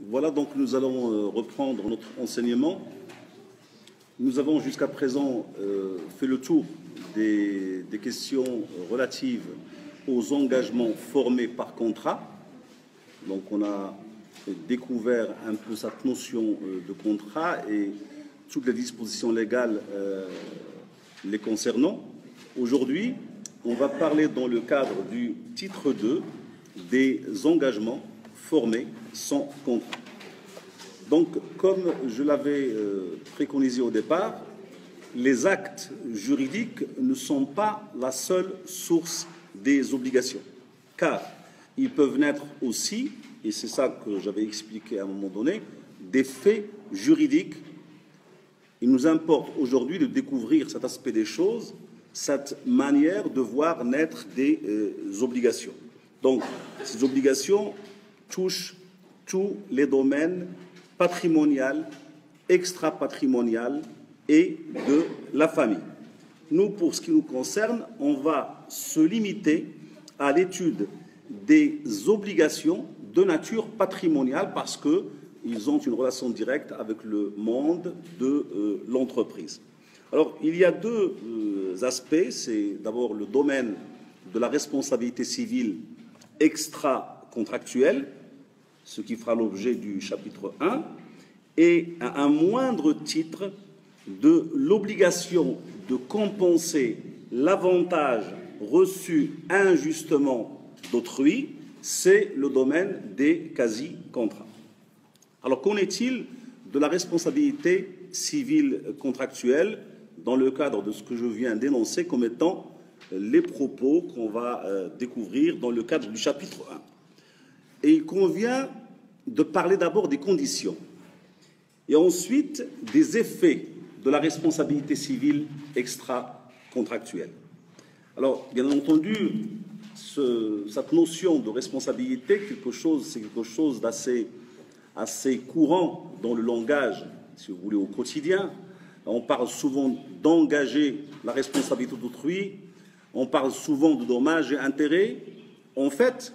Voilà, donc nous allons reprendre notre enseignement. Nous avons jusqu'à présent fait le tour des questions relatives aux engagements formés par contrat. Donc on a découvert un peu cette notion de contrat et toutes les dispositions légales les concernant. Aujourd'hui, on va parler dans le cadre du titre 2 des engagements formés sans contrat. Donc, comme je l'avais préconisé au départ, les actes juridiques ne sont pas la seule source des obligations, car ils peuvent naître aussi, et c'est ça que j'avais expliqué à un moment donné, des faits juridiques. Il nous importe aujourd'hui de découvrir cet aspect des choses, cette manière de voir naître des obligations. Donc, ces obligations touchent tous les domaines patrimonial, extra-patrimonial et de la famille. Nous, pour ce qui nous concerne, on va se limiter à l'étude des obligations de nature patrimoniale parce qu'ils ont une relation directe avec le monde de l'entreprise. Alors, il y a deux aspects. C'est d'abord le domaine de la responsabilité civile extra-contractuelle, ce qui fera l'objet du chapitre 1, et à un moindre titre de l'obligation de compenser l'avantage reçu injustement d'autrui, c'est le domaine des quasi-contrats. Alors, qu'en est-il de la responsabilité civile contractuelle dans le cadre de ce que je viens d'énoncer comme étant les propos qu'on va découvrir dans le cadre du chapitre 1? Et il convient de parler d'abord des conditions et ensuite des effets de la responsabilité civile extra-contractuelle. Alors, bien entendu, cette notion de responsabilité, c'est quelque chose d'assez courant dans le langage, si vous voulez, au quotidien. On parle souvent d'engager la responsabilité d'autrui, on parle souvent de dommages et intérêts. En fait,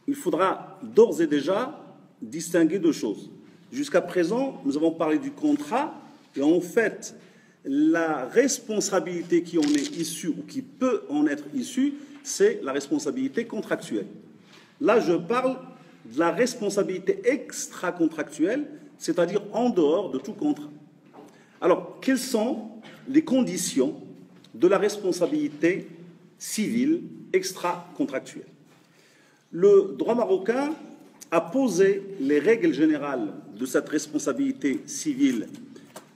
il faudra d'ores et déjà distinguer deux choses. Jusqu'à présent, nous avons parlé du contrat, et en fait, la responsabilité qui en est issue ou qui peut en être issue, c'est la responsabilité contractuelle. Là, je parle de la responsabilité extra-contractuelle, c'est-à-dire en dehors de tout contrat. Alors, quelles sont les conditions de la responsabilité civile extra-contractuelle? Le droit marocain a posé les règles générales de cette responsabilité civile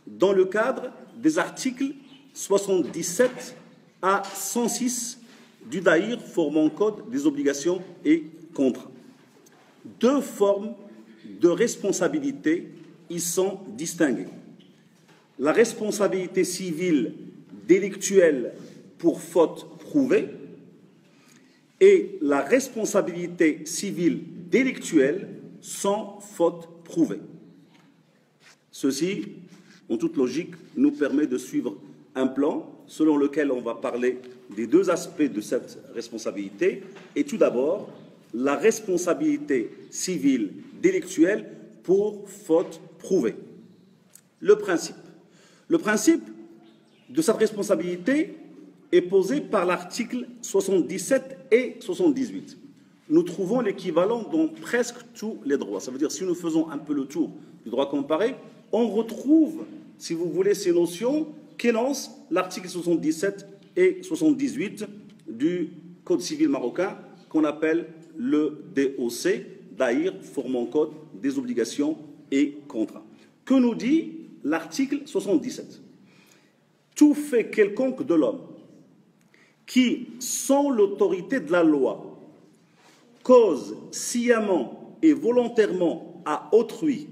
dans le cadre des articles 77 à 106 du Daïr formant code des obligations et contrats. Deux formes de responsabilité y sont distinguées. La responsabilité civile délictuelle pour faute prouvée et la responsabilité civile délictuelle sans faute prouvée. Ceci, en toute logique, nous permet de suivre un plan selon lequel on va parler des deux aspects de cette responsabilité. Et tout d'abord, la responsabilité civile délictuelle pour faute prouvée. Le principe de cette responsabilité est posé par l'article 77 et 78. Nous trouvons l'équivalent dans presque tous les droits. Ça veut dire, si nous faisons un peu le tour du droit comparé, on retrouve, si vous voulez, ces notions qu'énonce l'article 77 et 78 du Code civil marocain, qu'on appelle le DOC, Daïr, formant code des obligations et contrats. Que nous dit l'article 77? Tout fait quelconque de l'homme qui, sans l'autorité de la loi, cause sciemment et volontairement à autrui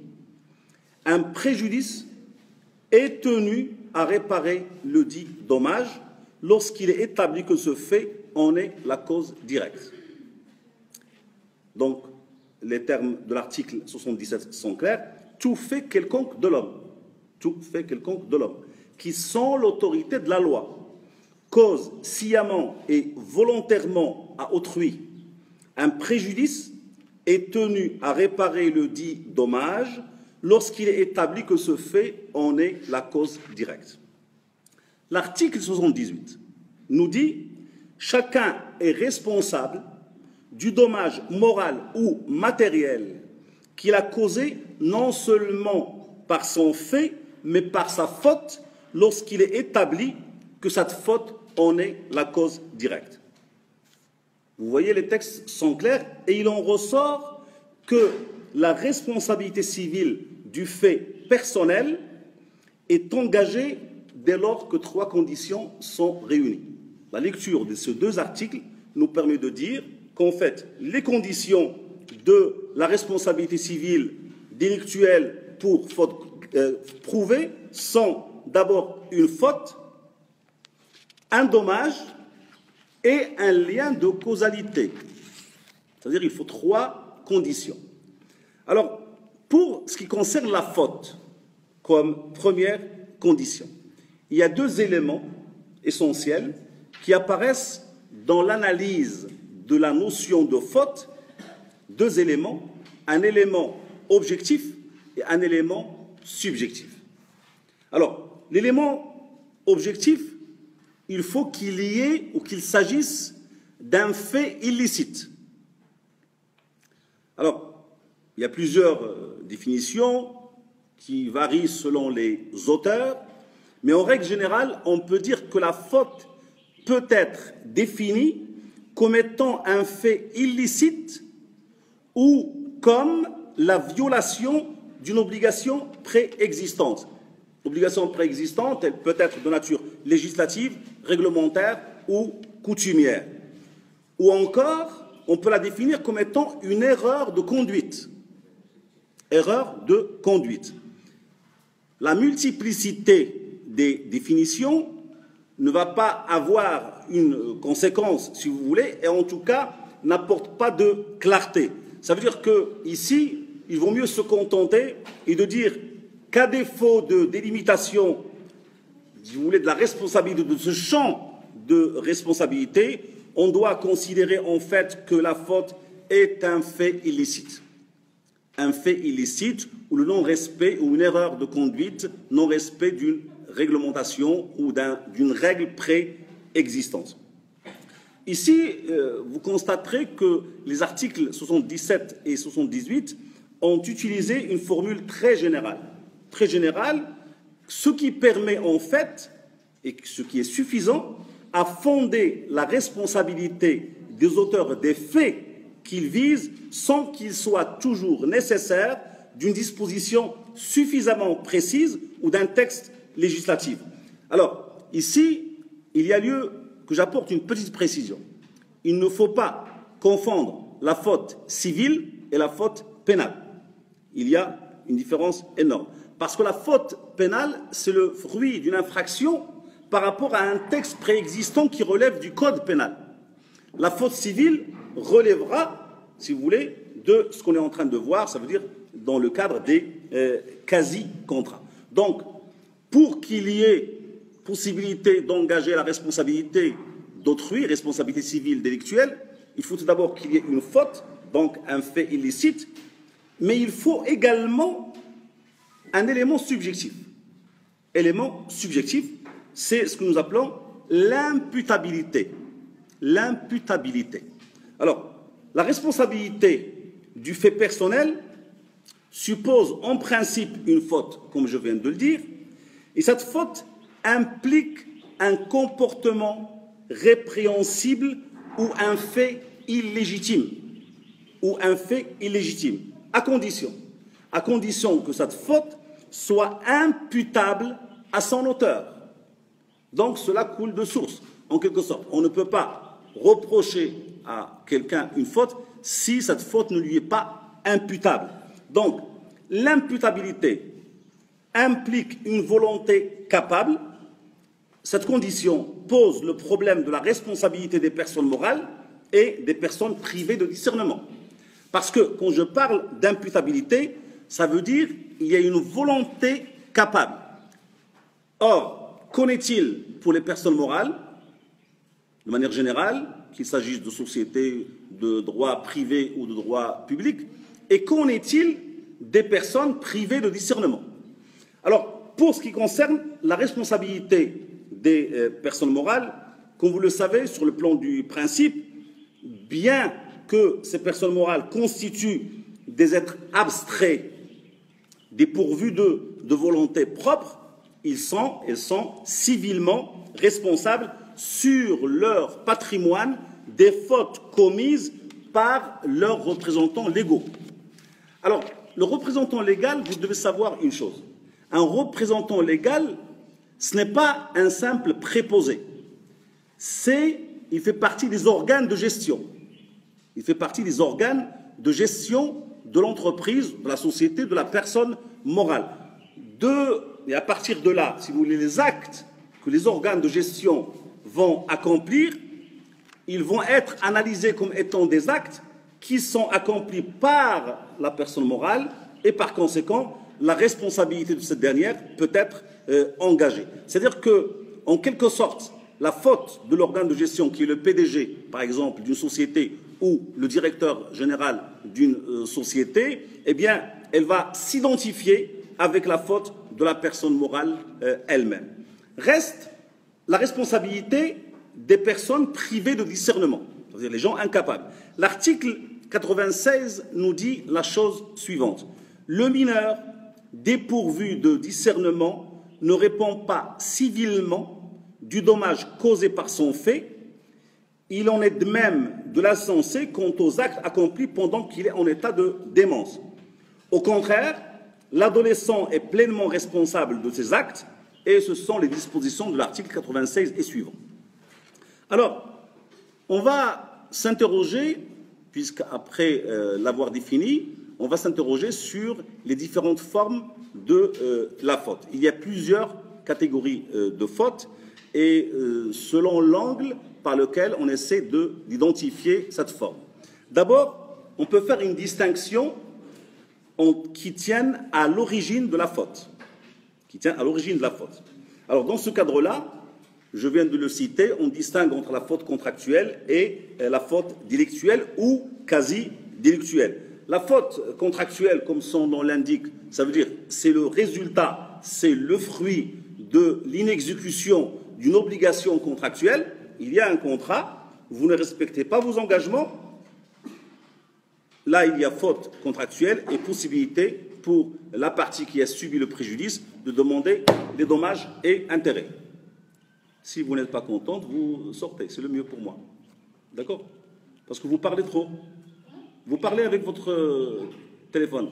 un préjudice est tenu à réparer le dit dommage lorsqu'il est établi que ce fait en est la cause directe. Donc, les termes de l'article 77 sont clairs. Tout fait quelconque de l'homme, qui, sans l'autorité de la loi, cause sciemment et volontairement à autrui un préjudice est tenu à réparer le dit dommage lorsqu'il est établi que ce fait en est la cause directe. L'article 78 nous dit « Chacun est responsable du dommage moral ou matériel qu'il a causé non seulement par son fait, mais par sa faute lorsqu'il est établi que cette faute en est la cause directe. » Vous voyez, les textes sont clairs et il en ressort que la responsabilité civile du fait personnel est engagée dès lors que 3 conditions sont réunies. La lecture de ces 2 articles nous permet de dire qu'en fait, les conditions de la responsabilité civile délictuelle pour faute prouvée sont d'abord une faute, un dommage et un lien de causalité. C'est-à-dire qu'il faut 3 conditions. Alors, pour ce qui concerne la faute, comme première condition, il y a 2 éléments essentiels qui apparaissent dans l'analyse de la notion de faute. 2 éléments, un élément objectif et un élément subjectif. Alors, l'élément objectif, il faut qu'il y ait ou qu'il s'agisse d'un fait illicite. Alors, il y a plusieurs définitions qui varient selon les auteurs, mais en règle générale, on peut dire que la faute peut être définie comme étant un fait illicite ou comme la violation d'une obligation préexistante. L'obligation préexistante, elle peut être de nature législative, réglementaire ou coutumière. Ou encore, on peut la définir comme étant une erreur de conduite. Erreur de conduite. La multiplicité des définitions ne va pas avoir une conséquence, si vous voulez, et en tout cas n'apporte pas de clarté. Ça veut dire qu'ici, il vaut mieux se contenter et de dire qu'à défaut de délimitation, si vous voulez, de la responsabilité, de ce champ de responsabilité, on doit considérer en fait que la faute est un fait illicite. Un fait illicite ou le non-respect ou une erreur de conduite, non-respect d'une réglementation ou d'une règle préexistante. Ici, vous constaterez que les articles 77 et 78 ont utilisé une formule très générale, ce qui permet en fait, et ce qui est suffisant, à fonder la responsabilité des auteurs des faits qu'ils visent sans qu'il soit toujours nécessaire d'une disposition suffisamment précise ou d'un texte législatif. Alors, ici, il y a lieu que j'apporte une petite précision. Il ne faut pas confondre la faute civile et la faute pénale. Il y a une différence énorme. Parce que la faute pénale, c'est le fruit d'une infraction par rapport à un texte préexistant qui relève du code pénal. La faute civile relèvera, si vous voulez, de ce qu'on est en train de voir, ça veut dire dans le cadre des quasi-contrats. Donc, pour qu'il y ait possibilité d'engager la responsabilité d'autrui, responsabilité civile délictuelle, il faut tout d'abord qu'il y ait une faute, donc un fait illicite, mais il faut également un élément subjectif. Élément subjectif, c'est ce que nous appelons l'imputabilité. L'imputabilité. Alors, la responsabilité du fait personnel suppose en principe une faute, comme je viens de le dire, et cette faute implique un comportement répréhensible ou un fait illégitime. À condition que cette faute soit imputable à son auteur. Donc cela coule de source, en quelque sorte. On ne peut pas reprocher à quelqu'un une faute si cette faute ne lui est pas imputable. Donc l'imputabilité implique une volonté capable. Cette condition pose le problème de la responsabilité des personnes morales et des personnes privées de discernement. Parce que quand je parle d'imputabilité, ça veut dire qu'il y a une volonté capable. Or, qu'en est-il pour les personnes morales? de manière générale, qu'il s'agisse de sociétés de droit privé ou de droit public, et qu'en est-il des personnes privées de discernement? Alors, pour ce qui concerne la responsabilité des personnes morales, comme vous le savez, sur le plan du principe, bien que ces personnes morales constituent des êtres abstraits, dépourvus de volonté propre, elles sont civilement responsables sur leur patrimoine des fautes commises par leurs représentants légaux. Alors, le représentant légal, vous devez savoir une chose. Un représentant légal, ce n'est pas un simple préposé. Il fait partie des organes de gestion. Il fait partie des organes de gestion de l'entreprise, de la société, de la personne morale. Et à partir de là, si vous voulez, les actes que les organes de gestion vont accomplir, ils vont être analysés comme étant des actes qui sont accomplis par la personne morale et par conséquent, la responsabilité de cette dernière peut être engagée. C'est-à-dire que, en quelque sorte, la faute de l'organe de gestion qui est le PDG, par exemple, d'une société ou le directeur général d'une société, eh bien, elle va s'identifier avec la faute de la personne morale elle-même. Reste la responsabilité des personnes privées de discernement, c'est-à-dire les gens incapables. L'article 96 nous dit la chose suivante. Le mineur dépourvu de discernement ne répond pas civilement du dommage causé par son fait. Il en est de même de l'insensé quant aux actes accomplis pendant qu'il est en état de démence. Au contraire, l'adolescent est pleinement responsable de ses actes et ce sont les dispositions de l'article 96 et suivant. Alors, on va s'interroger, puisqu'après l'avoir défini, on va s'interroger sur les différentes formes de la faute. Il y a plusieurs catégories de fautes et selon l'angle par lequel on essaie d'identifier cette forme. D'abord, on peut faire une distinction qui tienne à l'origine de la faute. Alors, dans ce cadre-là, je viens de le citer, on distingue entre la faute contractuelle et la faute délictuelle ou quasi-délictuelle. La faute contractuelle, comme son nom l'indique, ça veut dire c'est le résultat, c'est le fruit de l'inexécution d'une obligation contractuelle. Il y a un contrat, vous ne respectez pas vos engagements. Là, il y a faute contractuelle et possibilité pour la partie qui a subi le préjudice de demander des dommages et intérêts. Si vous n'êtes pas contente, vous sortez, c'est le mieux pour moi. D'accord? Parce que vous parlez trop. Vous parlez avec votre téléphone.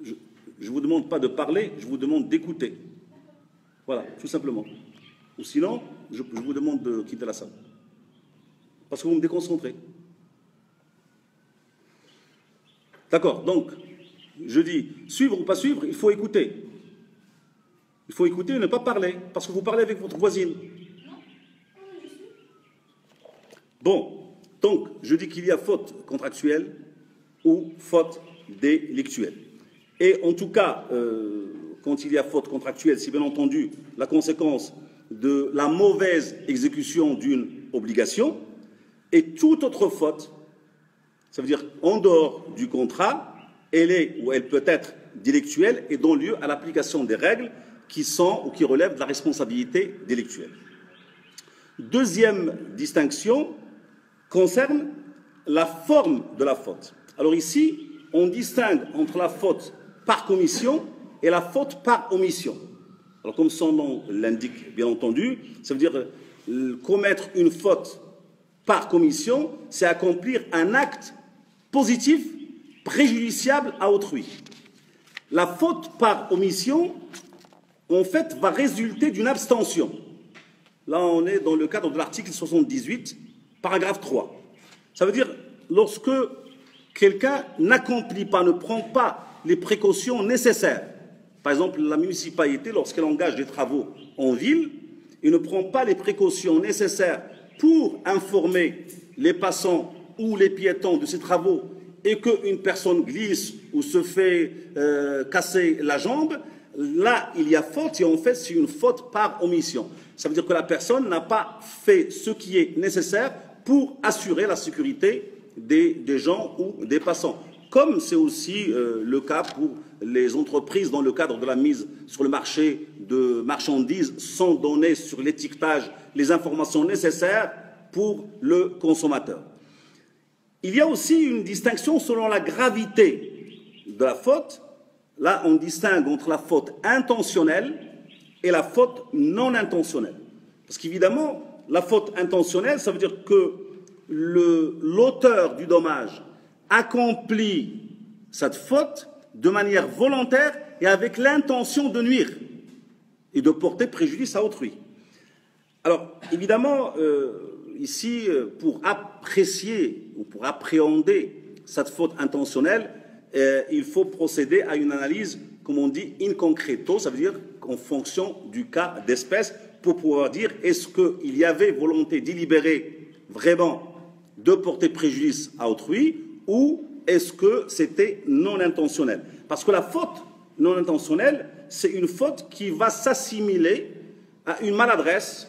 Je ne vous demande pas de parler, je vous demande d'écouter. Voilà, tout simplement. Ou sinon, je vous demande de quitter la salle. Parce que vous me déconcentrez. D'accord, donc, je dis, suivre ou pas suivre, il faut écouter. Il faut écouter et ne pas parler, parce que vous parlez avec votre voisine. Bon, donc, je dis qu'il y a faute contractuelle ou faute délictuelle. Et en tout cas, quand il y a faute contractuelle, c'est bien entendu la conséquence de la mauvaise exécution d'une obligation, et toute autre faute, ça veut dire en dehors du contrat, elle est ou elle peut être délictuelle et donne lieu à l'application des règles qui sont ou qui relèvent de la responsabilité délictuelle. Deuxième distinction concerne la forme de la faute. Alors ici, on distingue entre la faute par commission et la faute par omission. Alors comme son nom l'indique, bien entendu, ça veut dire commettre une faute par commission, c'est accomplir un acte positif préjudiciable à autrui. La faute par omission, en fait, va résulter d'une abstention. Là, on est dans le cadre de l'article 78, paragraphe 3. Ça veut dire, lorsque quelqu'un n'accomplit pas, ne prend pas les précautions nécessaires, par exemple, la municipalité, lorsqu'elle engage des travaux en ville, elle ne prend pas les précautions nécessaires pour informer les passants ou les piétons de ces travaux et qu'une personne glisse ou se fait casser la jambe, là, il y a faute et en fait, c'est une faute par omission. Ça veut dire que la personne n'a pas fait ce qui est nécessaire pour assurer la sécurité des gens ou des passants. Comme c'est aussi le cas pour les entreprises dans le cadre de la mise sur le marché de marchandises sans donner sur l'étiquetage les informations nécessaires pour le consommateur. Il y a aussi une distinction selon la gravité de la faute. Là, on distingue entre la faute intentionnelle et la faute non intentionnelle. Parce qu'évidemment, la faute intentionnelle, ça veut dire que l'auteur du dommage accomplit cette faute de manière volontaire et avec l'intention de nuire et de porter préjudice à autrui. Alors, évidemment, ici, pour apprécier ou pour appréhender cette faute intentionnelle, il faut procéder à une analyse, comme on dit, in concreto, ça veut dire en fonction du cas d'espèce, pour pouvoir dire est-ce qu'il y avait volonté délibérée vraiment de porter préjudice à autrui ou est-ce que c'était non intentionnel? Parce que la faute non intentionnelle, c'est une faute qui va s'assimiler à une maladresse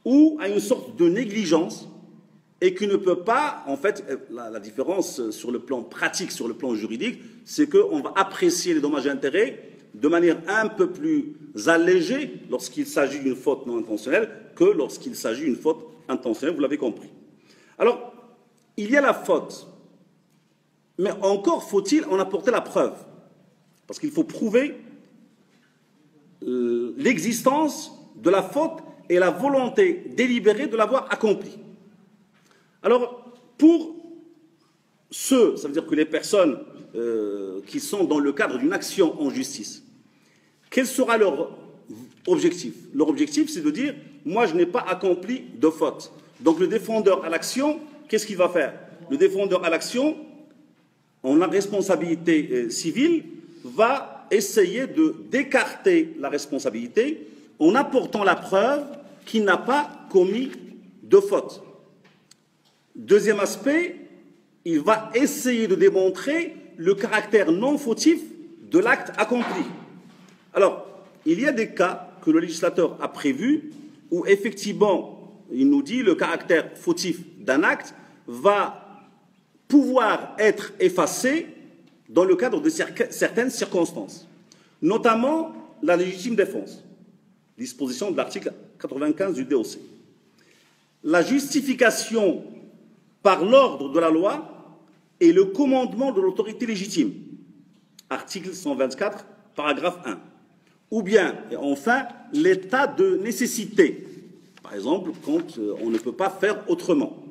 ou à une sorte de négligence et qui ne peut pas, en fait, la différence sur le plan pratique, sur le plan juridique, c'est qu'on va apprécier les dommages et intérêts de manière un peu plus allégée lorsqu'il s'agit d'une faute non intentionnelle que lorsqu'il s'agit d'une faute intentionnelle, vous l'avez compris. Alors, il y a la faute, mais encore faut-il en apporter la preuve, parce qu'il faut prouver l'existence de la faute et la volonté délibérée de l'avoir accomplie. Alors, pour ceux, ça veut dire que les personnes qui sont dans le cadre d'une action en justice, quel sera leur objectif? Leur objectif, c'est de dire, moi, je n'ai pas accompli de faute. Donc, le défendeur à l'action, qu'est-ce qu'il va faire? Le défendeur à l'action, en la responsabilité civile, va essayer d'écarter la responsabilité en apportant la preuve qu'il n'a pas commis de faute. Deuxième aspect, il va essayer de démontrer le caractère non fautif de l'acte accompli. Alors, il y a des cas que le législateur a prévus où effectivement, il nous dit le caractère fautif d'un acte va pouvoir être effacé dans le cadre de certaines circonstances, notamment la légitime défense, disposition de l'article 95 du DOC. La justification par l'ordre de la loi et le commandement de l'autorité légitime, article 124, paragraphe 1. Ou bien, et enfin, l'état de nécessité, par exemple, quand on ne peut pas faire autrement.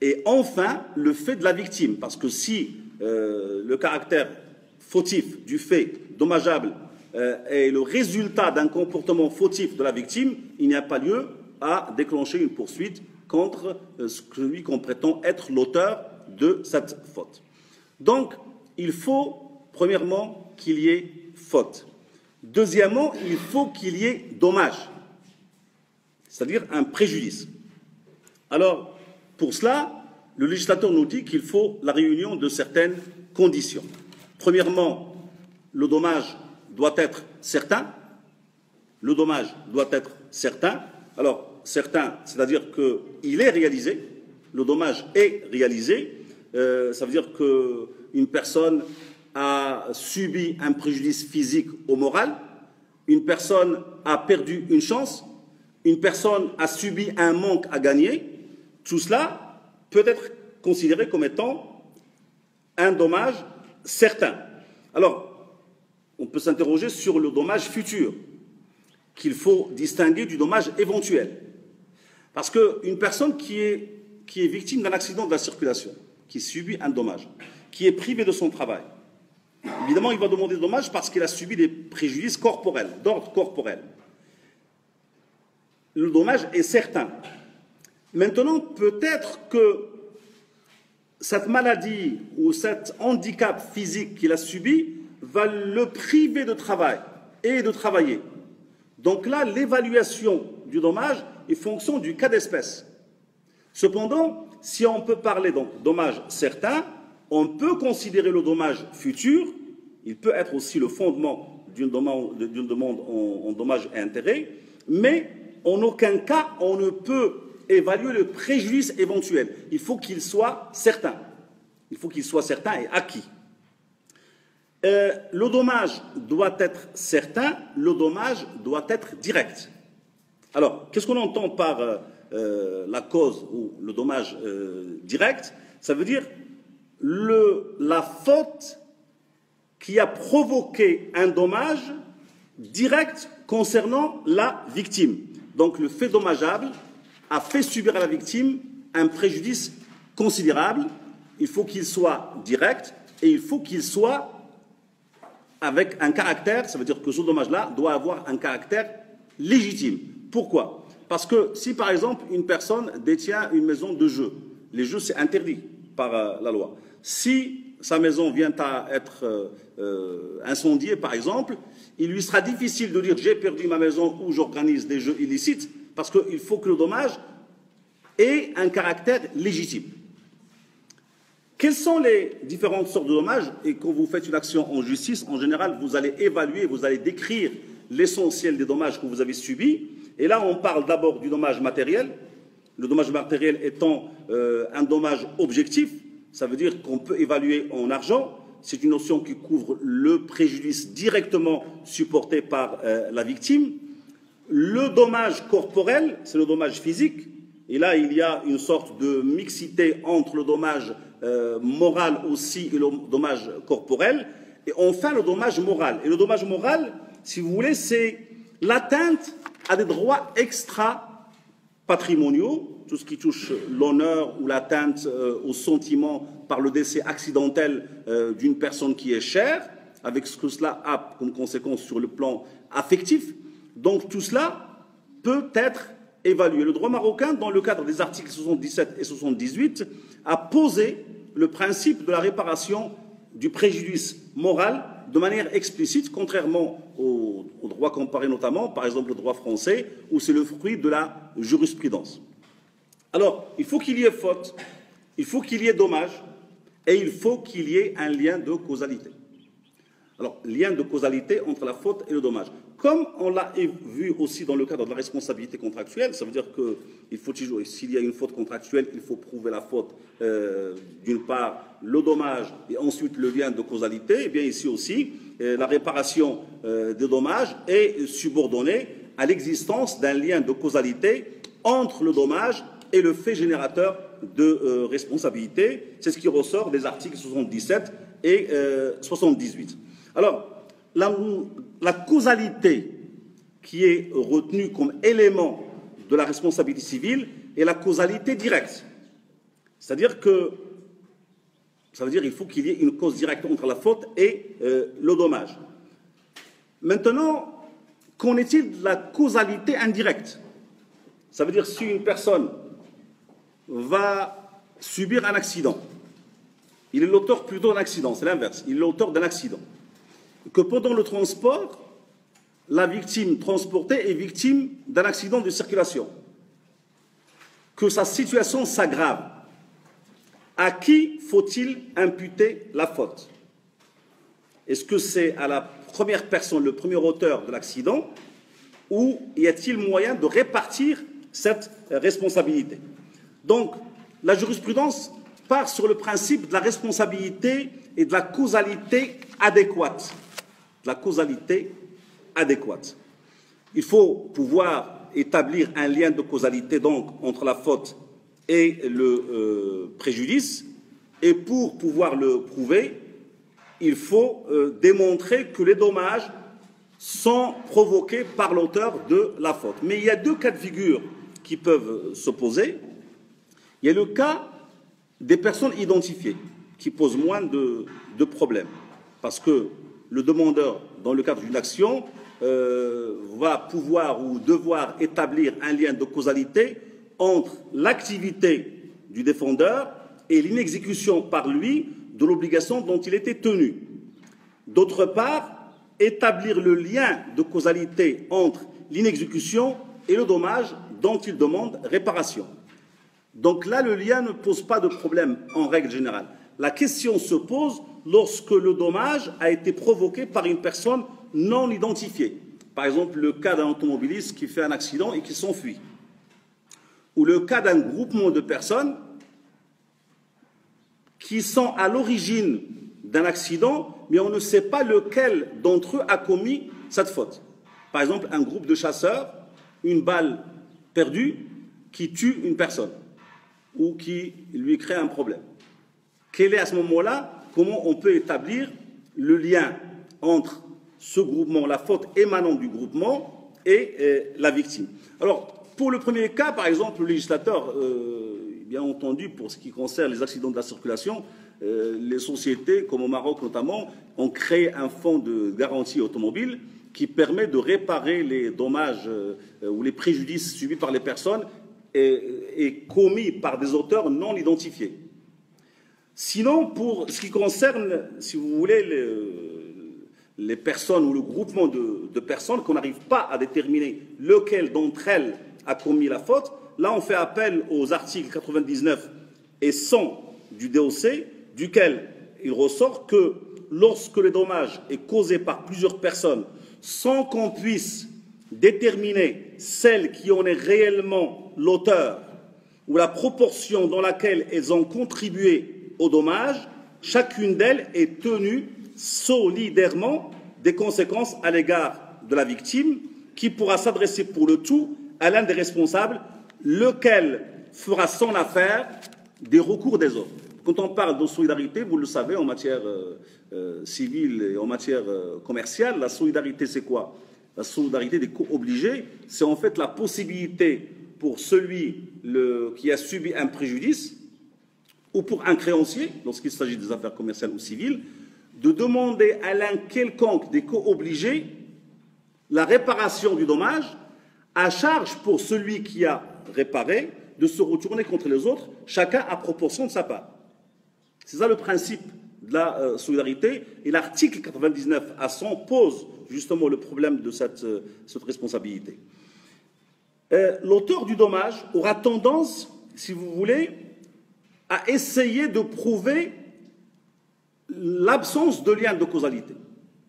Et enfin, le fait de la victime, parce que si le caractère fautif du fait dommageable est le résultat d'un comportement fautif de la victime, il n'y a pas lieu à déclencher une poursuite contre celui qu'on prétend être l'auteur de cette faute. Donc, il faut, premièrement, qu'il y ait faute. Deuxièmement, il faut qu'il y ait dommage, c'est-à-dire un préjudice. Alors, pour cela, le législateur nous dit qu'il faut la réunion de certaines conditions. Premièrement, le dommage doit être certain. Le dommage doit être certain. Alors, certain, c'est-à-dire qu'il est réalisé, le dommage est réalisé, ça veut dire qu'une personne a subi un préjudice physique ou moral, une personne a perdu une chance, une personne a subi un manque à gagner, tout cela peut être considéré comme étant un dommage certain. Alors, on peut s'interroger sur le dommage futur, qu'il faut distinguer du dommage éventuel. Parce qu'une personne qui est victime d'un accident de la circulation, qui subit un dommage, qui est privé de son travail, évidemment, il va demander dommage parce qu'il a subi des préjudices corporels, d'ordre corporel. Le dommage est certain. Maintenant, peut-être que cette maladie ou cet handicap physique qu'il a subi va le priver de travail et de travailler. Donc là, l'évaluation du dommage est fonction du cas d'espèce. Cependant, si on peut parler donc dommage certain, on peut considérer le dommage futur, il peut être aussi le fondement d'une demande en dommages et intérêts, mais en aucun cas on ne peut évaluer le préjudice éventuel. Il faut qu'il soit certain. Il faut qu'il soit certain et acquis. Le dommage doit être certain, le dommage doit être direct. Alors, qu'est-ce qu'on entend par la cause ou le dommage direct? Ça veut dire la faute qui a provoqué un dommage direct concernant la victime. Donc, le fait dommageable a fait subir à la victime un préjudice considérable. Il faut qu'il soit direct et il faut qu'il soit avec un caractère, ça veut dire que ce dommage-là doit avoir un caractère légitime. Pourquoi? Parce que si, par exemple, une personne détient une maison de jeu, les jeux, c'est interdit par la loi. Si sa maison vient à être incendiée, par exemple, il lui sera difficile de dire « j'ai perdu ma maison où j'organise des jeux illicites », parce qu'il faut que le dommage ait un caractère légitime. Quelles sont les différentes sortes de dommages? Et quand vous faites une action en justice, en général, vous allez évaluer, vous allez décrire l'essentiel des dommages que vous avez subis. Et là, on parle d'abord du dommage matériel. Le dommage matériel étant un dommage objectif, ça veut dire qu'on peut évaluer en argent. C'est une notion qui couvre le préjudice directement supporté par la victime. Le dommage corporel, c'est le dommage physique. Et là, il y a une sorte de mixité entre le dommage moral aussi et le dommage corporel. Et enfin, le dommage moral. Et le dommage moral, si vous voulez, c'est l'atteinte à des droits extra-patrimoniaux, tout ce qui touche l'honneur ou l'atteinte au sentiment par le décès accidentel d'une personne qui est chère, avec ce que cela a comme conséquence sur le plan affectif. Donc tout cela peut être évalué. Le droit marocain, dans le cadre des articles 77 et 78, a posé le principe de la réparation du préjudice moral de manière explicite, contrairement au droit comparé notamment, par exemple le droit français, où c'est le fruit de la jurisprudence. Alors, il faut qu'il y ait faute, il faut qu'il y ait dommage, et il faut qu'il y ait un lien de causalité. Alors, lien de causalité entre la faute et le dommage. Comme on l'a vu aussi dans le cadre de la responsabilité contractuelle, ça veut dire qu'il faut toujours, s'il y a une faute contractuelle, il faut prouver la faute, d'une part, le dommage et ensuite le lien de causalité. Et bien ici aussi, la réparation des dommages est subordonnée à l'existence d'un lien de causalité entre le dommage et le fait générateur de responsabilité. C'est ce qui ressort des articles 77 et 78. Alors, la causalité qui est retenue comme élément de la responsabilité civile est la causalité directe. C'est-à-dire que, ça veut dire qu'il faut qu'il y ait une cause directe entre la faute et le dommage. Maintenant, qu'en est-il de la causalité indirecte? Ça veut dire si une personne va subir un accident, il est l'auteur plutôt d'un accident, c'est l'inverse, il est l'auteur d'un accident. Que pendant le transport, la victime transportée est victime d'un accident de circulation, que sa situation s'aggrave. À qui faut-il imputer la faute? Est-ce que c'est à la première personne, le premier auteur de l'accident, ou y a-t-il moyen de répartir cette responsabilité? Donc, la jurisprudence part sur le principe de la responsabilité et de la causalité adéquate. La causalité adéquate. Il faut pouvoir établir un lien de causalité donc entre la faute et le préjudice, et pour pouvoir le prouver, il faut démontrer que les dommages sont provoqués par l'auteur de la faute. Mais il y a deux cas de figure qui peuvent s'opposer. Il y a le cas des personnes identifiées, qui posent moins de problèmes, parce que le demandeur, dans le cadre d'une action, va pouvoir ou devoir établir un lien de causalité entre l'activité du défendeur et l'inexécution par lui de l'obligation dont il était tenu. D'autre part, établir le lien de causalité entre l'inexécution et le dommage dont il demande réparation. Donc là, le lien ne pose pas de problème en règle générale. La question se pose lorsque le dommage a été provoqué par une personne non identifiés. Par exemple, le cas d'un automobiliste qui fait un accident et qui s'enfuit. Ou le cas d'un groupement de personnes qui sont à l'origine d'un accident, mais on ne sait pas lequel d'entre eux a commis cette faute. Par exemple, un groupe de chasseurs, une balle perdue qui tue une personne ou qui lui crée un problème. Quel est à ce moment-là, comment on peut établir le lien entre ce groupement, la faute émanant du groupement et la victime? Alors, pour le premier cas, par exemple, le législateur, bien entendu, pour ce qui concerne les accidents de la circulation, les sociétés, comme au Maroc notamment, ont créé un fonds de garantie automobile qui permet de réparer les dommages ou les préjudices subis par les personnes et commis par des auteurs non identifiés. Sinon, pour ce qui concerne, si vous voulez, les personnes ou le groupement de personnes qu'on n'arrive pas à déterminer lequel d'entre elles a commis la faute, là on fait appel aux articles 99 et 100 du DOC, duquel il ressort que lorsque le dommage est causé par plusieurs personnes sans qu'on puisse déterminer celle qui en est réellement l'auteur ou la proportion dans laquelle elles ont contribué au dommage, chacune d'elles est tenue solidairement des conséquences à l'égard de la victime, qui pourra s'adresser pour le tout à l'un des responsables, lequel fera son affaire des recours des autres. Quand on parle de solidarité, vous le savez, en matière civile et en matière commerciale, la solidarité, c'est quoi? La solidarité des co-obligés, c'est en fait la possibilité pour celui qui a subi un préjudice ou pour un créancier, lorsqu'il s'agit des affaires commerciales ou civiles, de demander à l'un quelconque des co-obligés la réparation du dommage, à charge pour celui qui a réparé de se retourner contre les autres, chacun à proportion de sa part. C'est ça le principe de la solidarité, et l'article 99 à 100 pose justement le problème de cette responsabilité. L'auteur du dommage aura tendance, si vous voulez, à essayer de prouver l'absence de lien de causalité.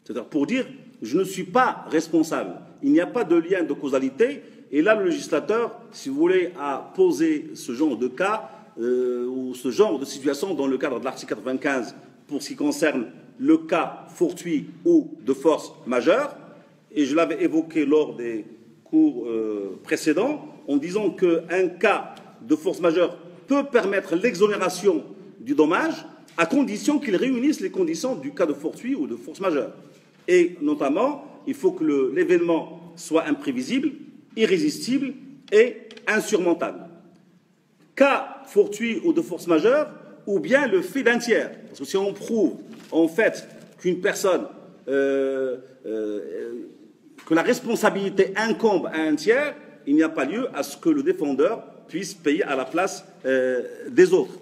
C'est-à-dire pour dire, je ne suis pas responsable, il n'y a pas de lien de causalité, et là le législateur, si vous voulez, a posé ce genre de cas ou ce genre de situation dans le cadre de l'article 95 pour ce qui concerne le cas fortuit ou de force majeure, et je l'avais évoqué lors des cours précédents, en disant qu'un cas de force majeure peut permettre l'exonération du dommage à condition qu'il réunisse les conditions du cas de fortuit ou de force majeure. Et notamment, il faut que l'événement soit imprévisible, irrésistible et insurmontable. Cas fortuit ou de force majeure, ou bien le fait d'un tiers. Parce que si on prouve en fait qu'une personne, que la responsabilité incombe à un tiers, il n'y a pas lieu à ce que le défendeur puisse payer à la place des autres.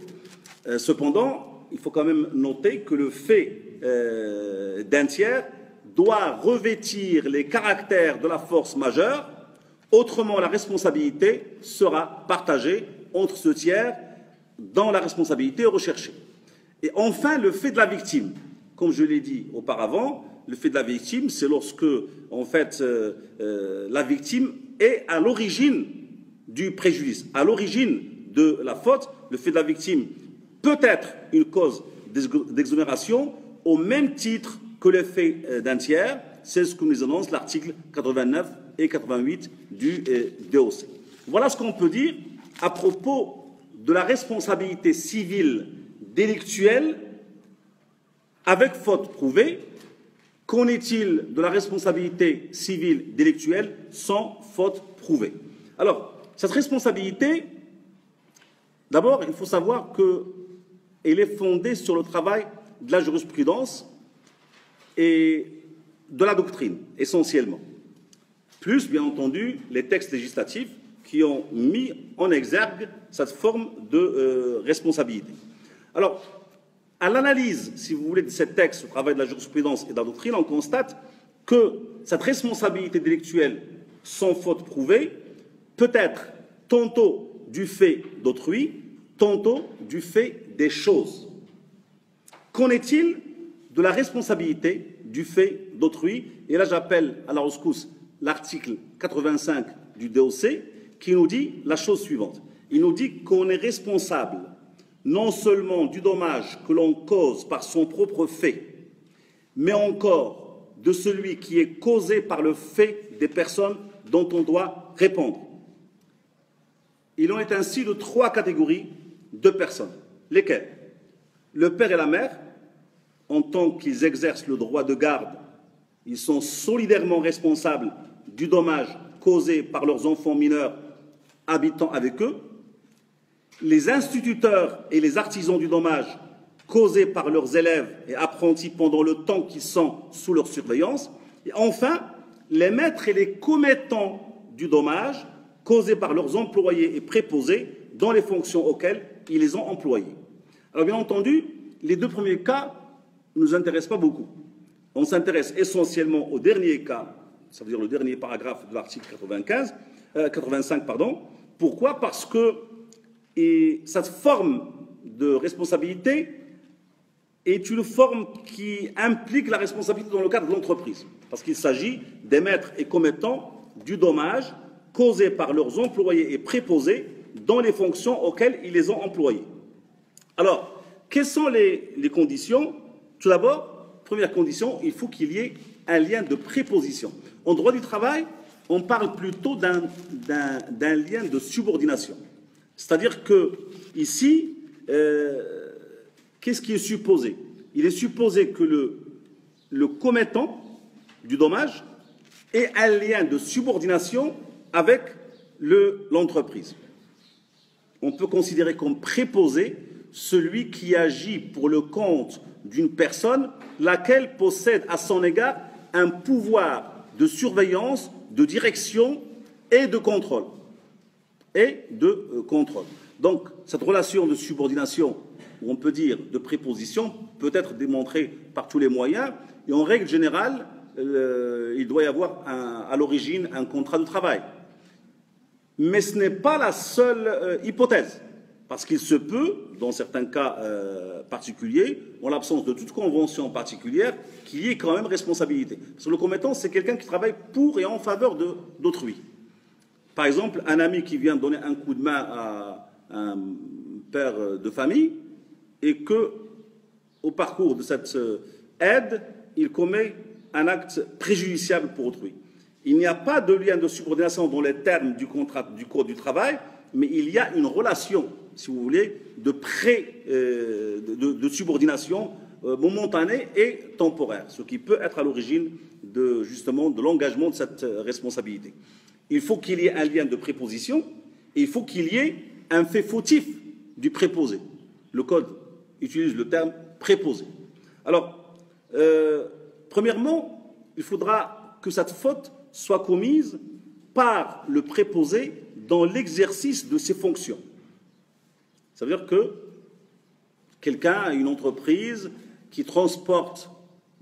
Cependant, il faut quand même noter que le fait d'un tiers doit revêtir les caractères de la force majeure, autrement la responsabilité sera partagée entre ce tiers dans la responsabilité recherchée. Et enfin, le fait de la victime. Comme je l'ai dit auparavant, le fait de la victime, c'est lorsque, en fait, la victime est à l'origine du préjudice, à l'origine de la faute. Le fait de la victime peut être une cause d'exonération au même titre que le fait d'un tiers. C'est ce que nous annonce l'article 89 et 88 du DOC. Voilà ce qu'on peut dire à propos de la responsabilité civile délictuelle avec faute prouvée. Qu'en est-il de la responsabilité civile délictuelle sans faute prouvée? Alors, cette responsabilité, d'abord, il faut savoir qu'elle est fondée sur le travail de la jurisprudence et de la doctrine, essentiellement. Plus, bien entendu, les textes législatifs qui ont mis en exergue cette forme de responsabilité. Alors, à l'analyse, si vous voulez, de ces textes, au travail de la jurisprudence et de la doctrine, on constate que cette responsabilité délictuelle sans faute prouvée peut être tantôt du fait d'autrui, tantôt du fait des choses. Qu'en est-il de la responsabilité du fait d'autrui. Et là, j'appelle à la rescousse l'article 85 du DOC qui nous dit la chose suivante. Il nous dit qu'on est responsable non seulement du dommage que l'on cause par son propre fait, mais encore de celui qui est causé par le fait des personnes dont on doit répondre. Il en est ainsi de 3 catégories de personnes. Lesquelles? Le père et la mère, en tant qu'ils exercent le droit de garde, ils sont solidairement responsables du dommage causé par leurs enfants mineurs habitant avec eux. Les instituteurs et les artisans du dommage causés par leurs élèves et apprentis pendant le temps qu'ils sont sous leur surveillance. Et enfin, les maîtres et les commettants du dommage causés par leurs employés et préposés dans les fonctions auxquelles ils les ont employés. Alors bien entendu, les 2 premiers cas ne nous intéressent pas beaucoup. On s'intéresse essentiellement au dernier cas, ça veut dire le dernier paragraphe de l'article 85. Pourquoi? Parce que cette forme de responsabilité est une forme qui implique la responsabilité dans le cadre de l'entreprise, parce qu'il s'agit des maîtres et commettants du dommage causé par leurs employés et préposés dans les fonctions auxquelles ils les ont employés. Alors, quelles sont les conditions? Tout d'abord, première condition, il faut qu'il y ait un lien de préposition. En droit du travail, on parle plutôt d'un lien de subordination. C'est-à-dire que, ici, qu'est-ce qui est supposé? Il est supposé que le commettant du dommage ait un lien de subordination avec l'entreprise. On peut considérer comme préposé celui qui agit pour le compte d'une personne laquelle possède à son égard un pouvoir de surveillance, de direction et de contrôle. Donc, cette relation de subordination, ou on peut dire de préposition, peut être démontrée par tous les moyens, et en règle générale, il doit y avoir à l'origine un contrat de travail. Mais ce n'est pas la seule hypothèse, parce qu'il se peut, dans certains cas particuliers, en l'absence de toute convention particulière, qu'il y ait quand même responsabilité. Parce que le commettant, c'est quelqu'un qui travaille pour et en faveur d'autrui. Par exemple, un ami qui vient donner un coup de main à un père de famille et que, au parcours de cette aide, il commet un acte préjudiciable pour autrui. Il n'y a pas de lien de subordination dans les termes du contrat du Code du travail, mais il y a une relation, si vous voulez, de subordination momentanée et temporaire, ce qui peut être à l'origine justement de l'engagement de cette responsabilité. Il faut qu'il y ait un lien de préposition et il faut qu'il y ait un fait fautif du préposé. Le Code utilise le terme préposé. Alors, premièrement, il faudra que cette faute soit commise par le préposé dans l'exercice de ses fonctions. Ça veut dire que quelqu'un a une entreprise qui transporte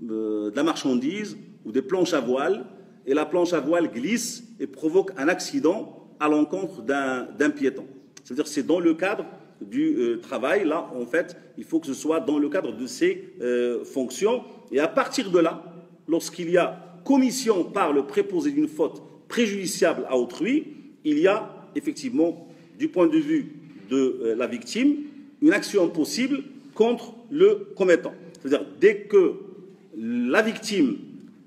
de la marchandise ou des planches à voile, et la planche à voile glisse et provoque un accident à l'encontre d'un piéton. C'est-à-dire que c'est dans le cadre du travail. Là, en fait, il faut que ce soit dans le cadre de ses fonctions. Et à partir de là, lorsqu'il y a commission par le préposé d'une faute préjudiciable à autrui, il y a effectivement, du point de vue de la victime, une action possible contre le commettant. C'est-à-dire, dès que la victime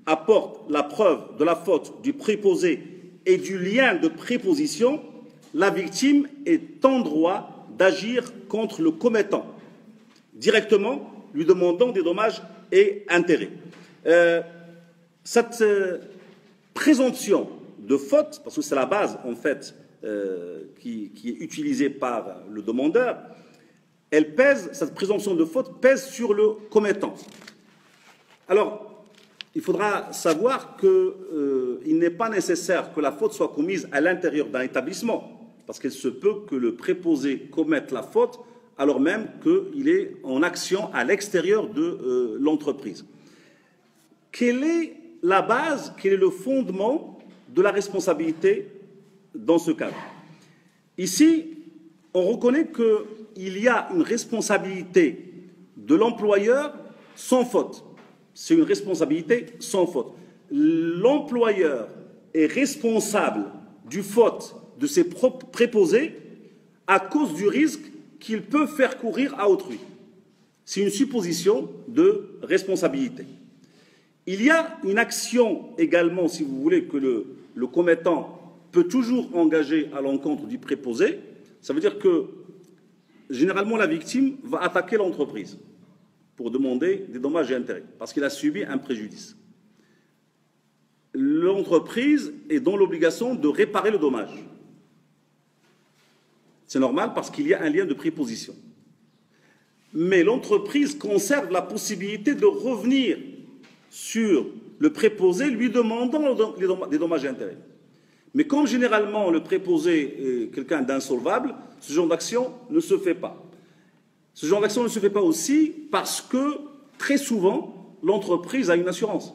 apporte la preuve de la faute du préposé et du lien de préposition, la victime est en droit d'agir contre le commettant, directement lui demandant des dommages et intérêts. Cette présomption de faute, parce que c'est la base en fait qui est utilisée par le demandeur, cette présomption de faute pèse sur le commettant. Alors, il faudra savoir qu'il n'est pas nécessaire que la faute soit commise à l'intérieur d'un établissement, parce qu'il se peut que le préposé commette la faute alors même qu'il est en action à l'extérieur de l'entreprise. Quelle est la base, quel est le fondement de la responsabilité dans ce cadre? Ici, on reconnaît qu'il y a une responsabilité de l'employeur sans faute. c'est une responsabilité sans faute. L'employeur est responsable du faute de ses propres préposés à cause du risque qu'il peut faire courir à autrui. C'est une supposition de responsabilité. Il y a une action également, si vous voulez, que le commettant peut toujours engager à l'encontre du préposé. Ça veut dire que, généralement, la victime va attaquer l'entreprise pour demander des dommages et intérêts, parce qu'il a subi un préjudice. L'entreprise est dans l'obligation de réparer le dommage. C'est normal parce qu'il y a un lien de préposition. Mais l'entreprise conserve la possibilité de revenir sur le préposé lui demandant des dommages et intérêts. Mais comme généralement le préposé est quelqu'un d'insolvable, ce genre d'action ne se fait pas. Ce genre d'action ne se fait pas aussi parce que très souvent l'entreprise a une assurance.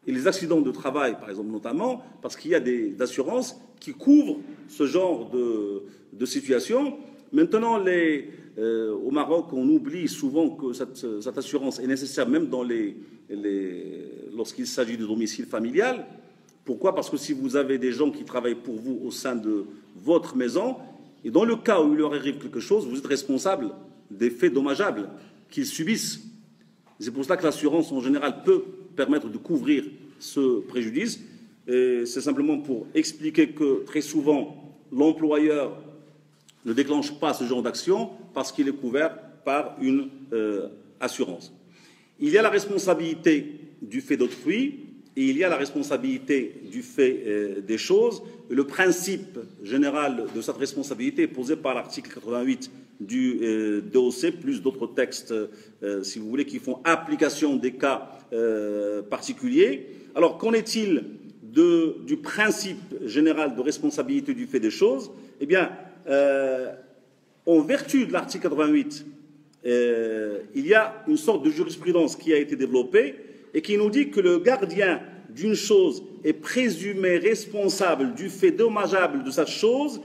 Et les accidents de travail, par exemple, notamment, parce qu'il y a des assurances qui couvrent ce genre de situation. Maintenant, au Maroc, on oublie souvent que cette assurance est nécessaire même lorsqu'il s'agit de domicile familial. Pourquoi? Parce que si vous avez des gens qui travaillent pour vous au sein de votre maison, et dans le cas où il leur arrive quelque chose, vous êtes responsable des faits dommageables qu'ils subissent. C'est pour cela que l'assurance, en général, peut permettre de couvrir ce préjudice. C'est simplement pour expliquer que, très souvent, l'employeur ne déclenche pas ce genre d'action parce qu'il est couvert par une assurance. Il y a la responsabilité du fait d'autrui et il y a la responsabilité du fait des choses. Le principe général de cette responsabilité est posé par l'article 88 du DOC, plus d'autres textes, si vous voulez, qui font application des cas particuliers. Alors, qu'en est-il du principe général de responsabilité du fait des choses? Eh bien, en vertu de l'article 88, il y a une sorte de jurisprudence qui a été développée et qui nous dit que le gardien d'une chose est présumé responsable du fait dommageable de cette chose.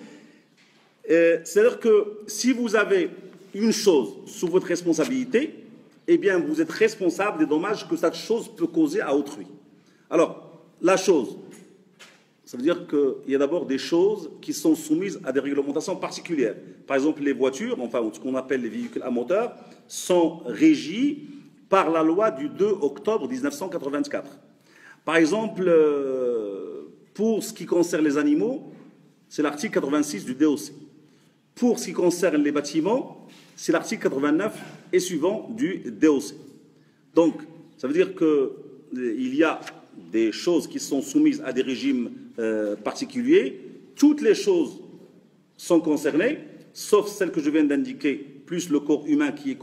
C'est-à-dire que si vous avez une chose sous votre responsabilité, eh bien, vous êtes responsable des dommages que cette chose peut causer à autrui. Alors, la chose, ça veut dire qu'il y a d'abord des choses qui sont soumises à des réglementations particulières. Par exemple, les voitures, enfin ce qu'on appelle les véhicules à moteur, sont régis par la loi du 2 octobre 1984. Par exemple, pour ce qui concerne les animaux, c'est l'article 86 du DOC. Pour ce qui concerne les bâtiments, c'est l'article 89 et suivant du DOC. Donc, ça veut dire qu'il y a des choses qui sont soumises à des régimes particuliers. Toutes les choses sont concernées, sauf celles que je viens d'indiquer, plus le corps humain qui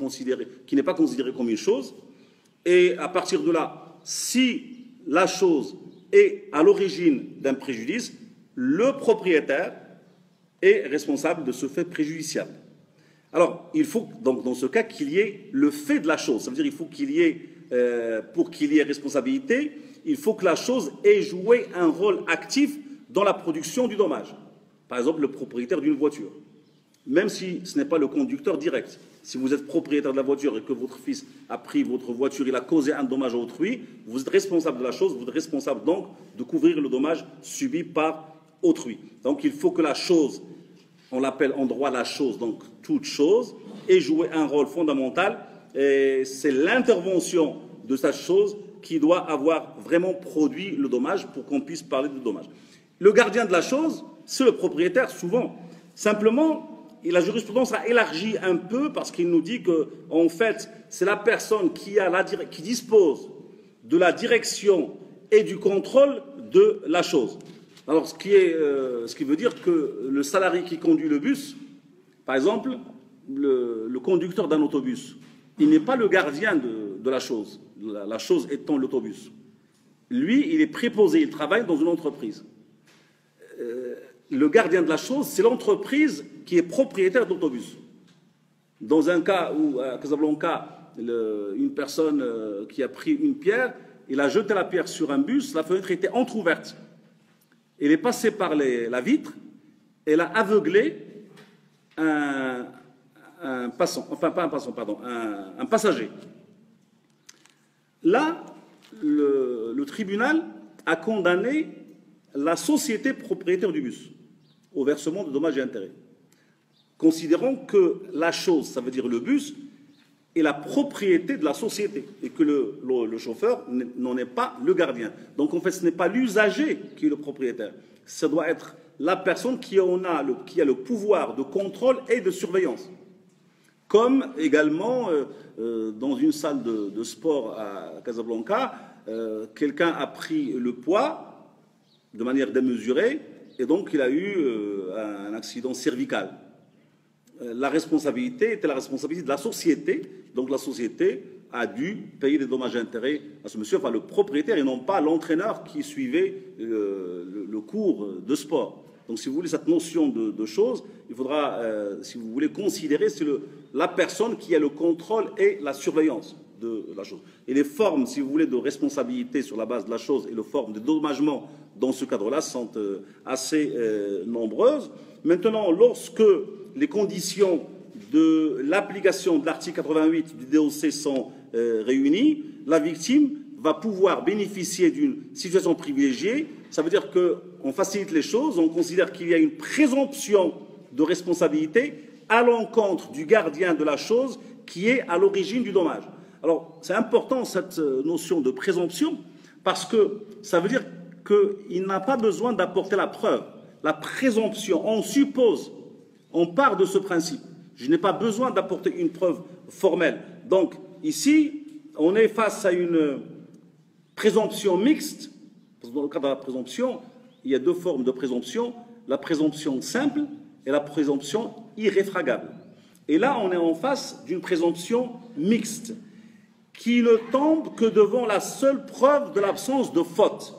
n'est pas considéré comme une chose. Et à partir de là, si la chose est à l'origine d'un préjudice, le propriétaire est responsable de ce fait préjudiciable. Alors, il faut donc dans ce cas qu'il y ait le fait de la chose. Ça veut dire qu'il faut qu'il y ait, pour qu'il y ait responsabilité, il faut que la chose ait joué un rôle actif dans la production du dommage. Par exemple, le propriétaire d'une voiture. Même si ce n'est pas le conducteur direct. Si vous êtes propriétaire de la voiture et que votre fils a pris votre voiture, il a causé un dommage à autrui, vous êtes responsable de la chose, vous êtes responsable donc de couvrir le dommage subi par autrui. Donc il faut que la chose, on l'appelle en droit la chose, donc toute chose, ait joué un rôle fondamental, et c'est l'intervention de cette chose qui doit avoir vraiment produit le dommage pour qu'on puisse parler de dommage. Le gardien de la chose, c'est le propriétaire souvent. Simplement, la jurisprudence a élargi un peu parce qu'il nous dit que, en fait, c'est la personne qui dispose de la direction et du contrôle de la chose. Alors, ce qui veut dire que le salarié qui conduit le bus, par exemple, le conducteur d'un autobus, il n'est pas le gardien de la chose, la chose étant l'autobus. Lui, il est préposé, il travaille dans une entreprise. Le gardien de la chose, c'est l'entreprise qui est propriétaire d'autobus. Dans un cas où, à Casablanca, une personne qui a pris une pierre, il a jeté la pierre sur un bus, la fenêtre était entrouverte. Il est passé par la vitre, et elle a aveuglé un passant, enfin pas un passant, pardon, un passager. là, le tribunal a condamné la société propriétaire du bus au versement de dommages et intérêts, considérant que la chose, ça veut dire le bus, est la propriété de la société et que le chauffeur n'en est pas le gardien. Donc en fait, ce n'est pas l'usager qui est le propriétaire, ça doit être la personne qui a le pouvoir de contrôle et de surveillance. Comme également, dans une salle de sport à Casablanca, quelqu'un a pris le poids de manière démesurée et donc il a eu un accident cervical. La responsabilité était la responsabilité de la société, donc la société a dû payer des dommages et intérêts à ce monsieur, enfin le propriétaire et non pas l'entraîneur qui suivait le cours de sport. Donc si vous voulez cette notion de choses, il faudra, si vous voulez, considérer c'est la personne qui a le contrôle et la surveillance de la chose. Et les formes, si vous voulez, de responsabilité sur la base de la chose et les formes de dédommagement dans ce cadre-là sont assez nombreuses. Maintenant, lorsque les conditions de l'application de l'article 88 du DOC sont réunies, la victime va pouvoir bénéficier d'une situation privilégiée. Ça veut dire qu'on facilite les choses, on considère qu'il y a une présomption de responsabilité à l'encontre du gardien de la chose qui est à l'origine du dommage. Alors, c'est important cette notion de présomption parce que ça veut dire qu'il n'a pas besoin d'apporter la preuve. La présomption, on suppose, on part de ce principe. Je n'ai pas besoin d'apporter une preuve formelle. Donc, ici, on est face à une présomption mixte. Parce que dans le cadre de la présomption, il y a deux formes de présomption, la présomption simple et la présomption irréfragable. Et là, on est en face d'une présomption mixte qui ne tombe que devant la seule preuve de l'absence de faute.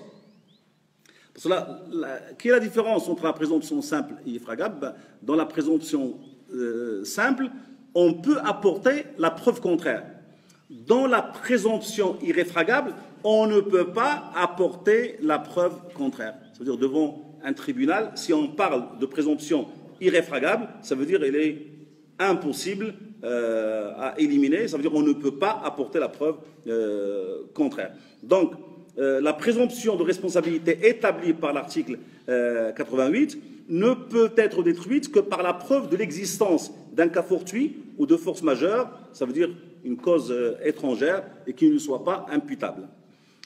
Parce que quelle est la différence entre la présomption simple et irréfragable? Dans la présomption simple, on peut apporter la preuve contraire. Dans la présomption irréfragable, on ne peut pas apporter la preuve contraire. Ça veut dire devant un tribunal, si on parle de présomption irréfragable, ça veut dire qu'elle est impossible à éliminer, ça veut dire qu'on ne peut pas apporter la preuve contraire. Donc, la présomption de responsabilité établie par l'article 88 ne peut être détruite que par la preuve de l'existence d'un cas fortuit ou de force majeure, ça veut dire une cause étrangère et qui ne soit pas imputable.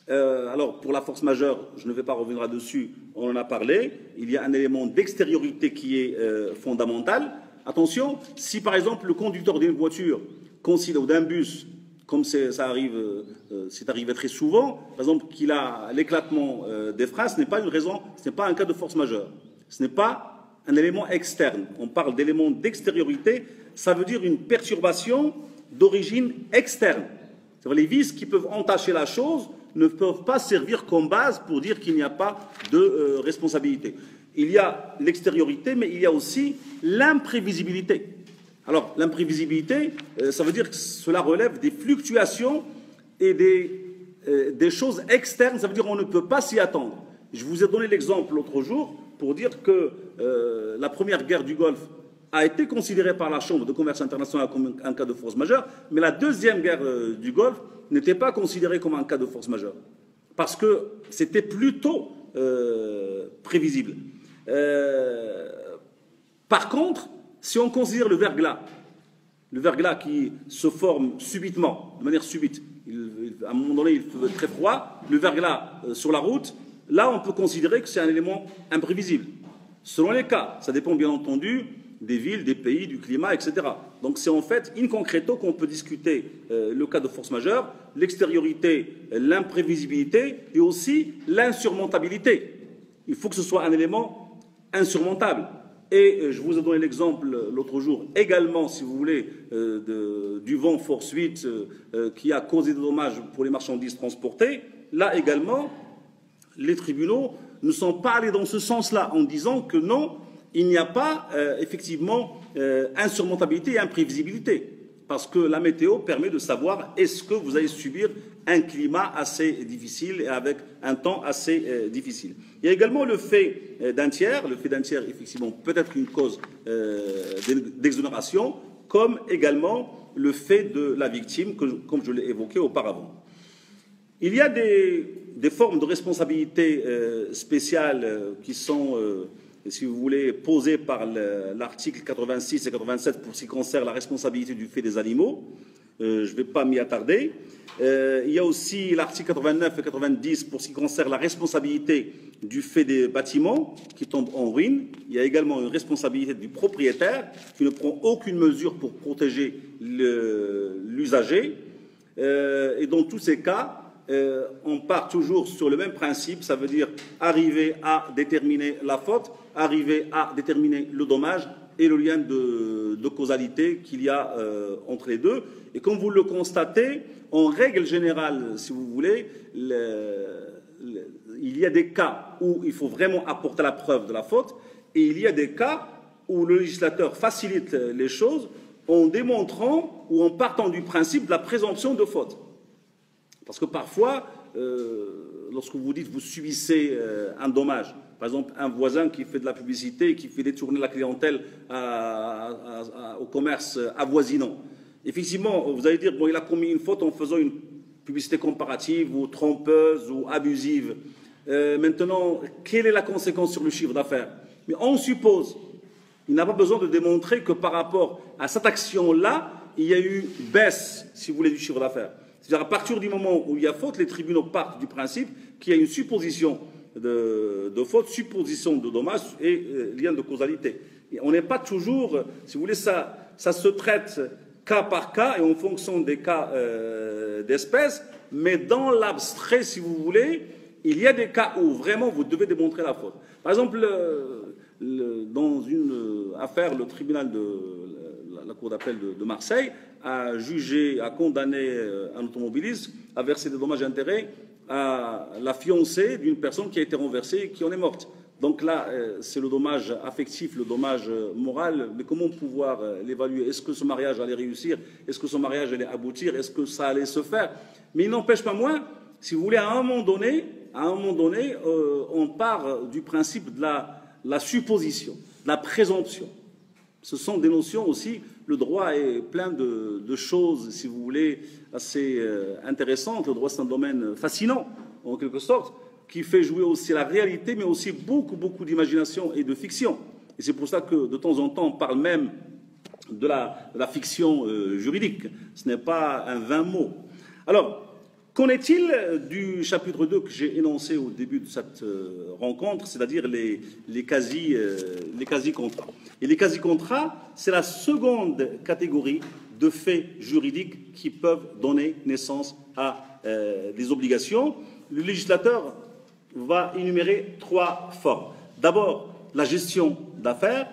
Alors, pour la force majeure, je ne vais pas revenir là-dessus, on en a parlé, il y a un élément d'extériorité qui est fondamental. Attention, si par exemple le conducteur d'une voiture ou d'un bus, comme c'est arrivé très souvent, par exemple qu'il a l'éclatement des freins, ce n'est pas une raison, ce n'est pas un cas de force majeure, ce n'est pas un élément externe. On parle d'élément d'extériorité, ça veut dire une perturbation d'origine externe. C'est-à-dire les vices qui peuvent entacher la chose ne peuvent pas servir comme base pour dire qu'il n'y a pas de responsabilité. Il y a l'extériorité, mais il y a aussi l'imprévisibilité. Alors, l'imprévisibilité, ça veut dire que cela relève des fluctuations et des choses externes, ça veut dire qu'on ne peut pas s'y attendre. Je vous ai donné l'exemple l'autre jour pour dire que la première guerre du Golfe a été considérée par la Chambre de commerce international comme un cas de force majeure, mais la deuxième guerre du Golfe n'était pas considérée comme un cas de force majeure, parce que c'était plutôt prévisible. Par contre, si on considère le verglas qui se forme subitement, de manière subite, à un moment donné il fait très froid, le verglas sur la route, là on peut considérer que c'est un élément imprévisible. Selon les cas, ça dépend bien entendu des villes, des pays, du climat, etc. Donc c'est en fait in concreto qu'on peut discuter le cas de force majeure, l'extériorité, l'imprévisibilité et aussi l'insurmontabilité. Il faut que ce soit un élément insurmontable. Et je vous ai donné l'exemple l'autre jour également, si vous voulez, du vent force 8 qui a causé des dommages pour les marchandises transportées. Là également, les tribunaux ne sont pas allés dans ce sens-là en disant que non, il n'y a pas effectivement insurmontabilité et imprévisibilité. Parce que la météo permet de savoir est-ce que vous allez subir un climat assez difficile et avec un temps assez difficile. Il y a également le fait d'un tiers. Le fait d'un tiers, effectivement, peut être une cause d'exonération, comme également le fait de la victime, comme je l'ai évoqué auparavant. Il y a des formes de responsabilité spéciales qui sont, si vous voulez, posées par l'article 86 et 87 pour ce qui concerne la responsabilité du fait des animaux. Je ne vais pas m'y attarder. Il y a aussi l'article 89 et 90 pour ce qui concerne la responsabilité du fait des bâtiments qui tombent en ruine. Il y a également une responsabilité du propriétaire qui ne prend aucune mesure pour protéger l'usager. Et dans tous ces cas, on part toujours sur le même principe, ça veut dire arriver à déterminer la faute, arriver à déterminer le dommage et le lien de causalité qu'il y a entre les deux. Et comme vous le constatez, en règle générale, si vous voulez, il y a des cas où il faut vraiment apporter la preuve de la faute, et il y a des cas où le législateur facilite les choses en démontrant ou en partant du principe de la présomption de faute. Parce que parfois, lorsque vous dites vous subissez un dommage, par exemple un voisin qui fait de la publicité, qui fait détourner la clientèle au commerce avoisinant, effectivement, vous allez dire, bon, il a commis une faute en faisant une publicité comparative ou trompeuse ou abusive. Maintenant, quelle est la conséquence sur le chiffre d'affaires? Mais on suppose, il n'a pas besoin de démontrer que par rapport à cette action-là, il y a eu baisse, si vous voulez, du chiffre d'affaires. C'est-à-dire à partir du moment où il y a faute, les tribunaux partent du principe qu'il y a une supposition de faute, supposition de dommage et lien de causalité. Et on n'est pas toujours, si vous voulez, ça se traite cas par cas et en fonction des cas d'espèce, mais dans l'abstrait, si vous voulez, il y a des cas où vraiment vous devez démontrer la faute. Par exemple, dans une affaire, le tribunal de la Cour d'appel de Marseille a jugé, a condamné un automobiliste à verser des dommages et intérêts à la fiancée d'une personne qui a été renversée et qui en est morte. Donc là, c'est le dommage affectif, le dommage moral, mais comment pouvoir l'évaluer? Est-ce que ce mariage allait réussir? Est-ce que ce mariage allait aboutir? Est-ce que ça allait se faire? Mais il n'empêche pas moins, si vous voulez, à un moment donné, on part du principe de la supposition, de la présomption. Ce sont des notions aussi, le droit est plein de choses, si vous voulez, assez intéressantes. Le droit, c'est un domaine fascinant, en quelque sorte, qui fait jouer aussi la réalité, mais aussi beaucoup, beaucoup d'imagination et de fiction. Et c'est pour ça que, de temps en temps, on parle même de la fiction juridique. Ce n'est pas un vain mot. Alors, qu'en est-il du chapitre 2 que j'ai énoncé au début de cette rencontre, c'est-à-dire les quasi-contrats? Et les quasi-contrats, c'est la seconde catégorie de faits juridiques qui peuvent donner naissance à des obligations. Le législateur va énumérer 3 formes. D'abord, la gestion d'affaires.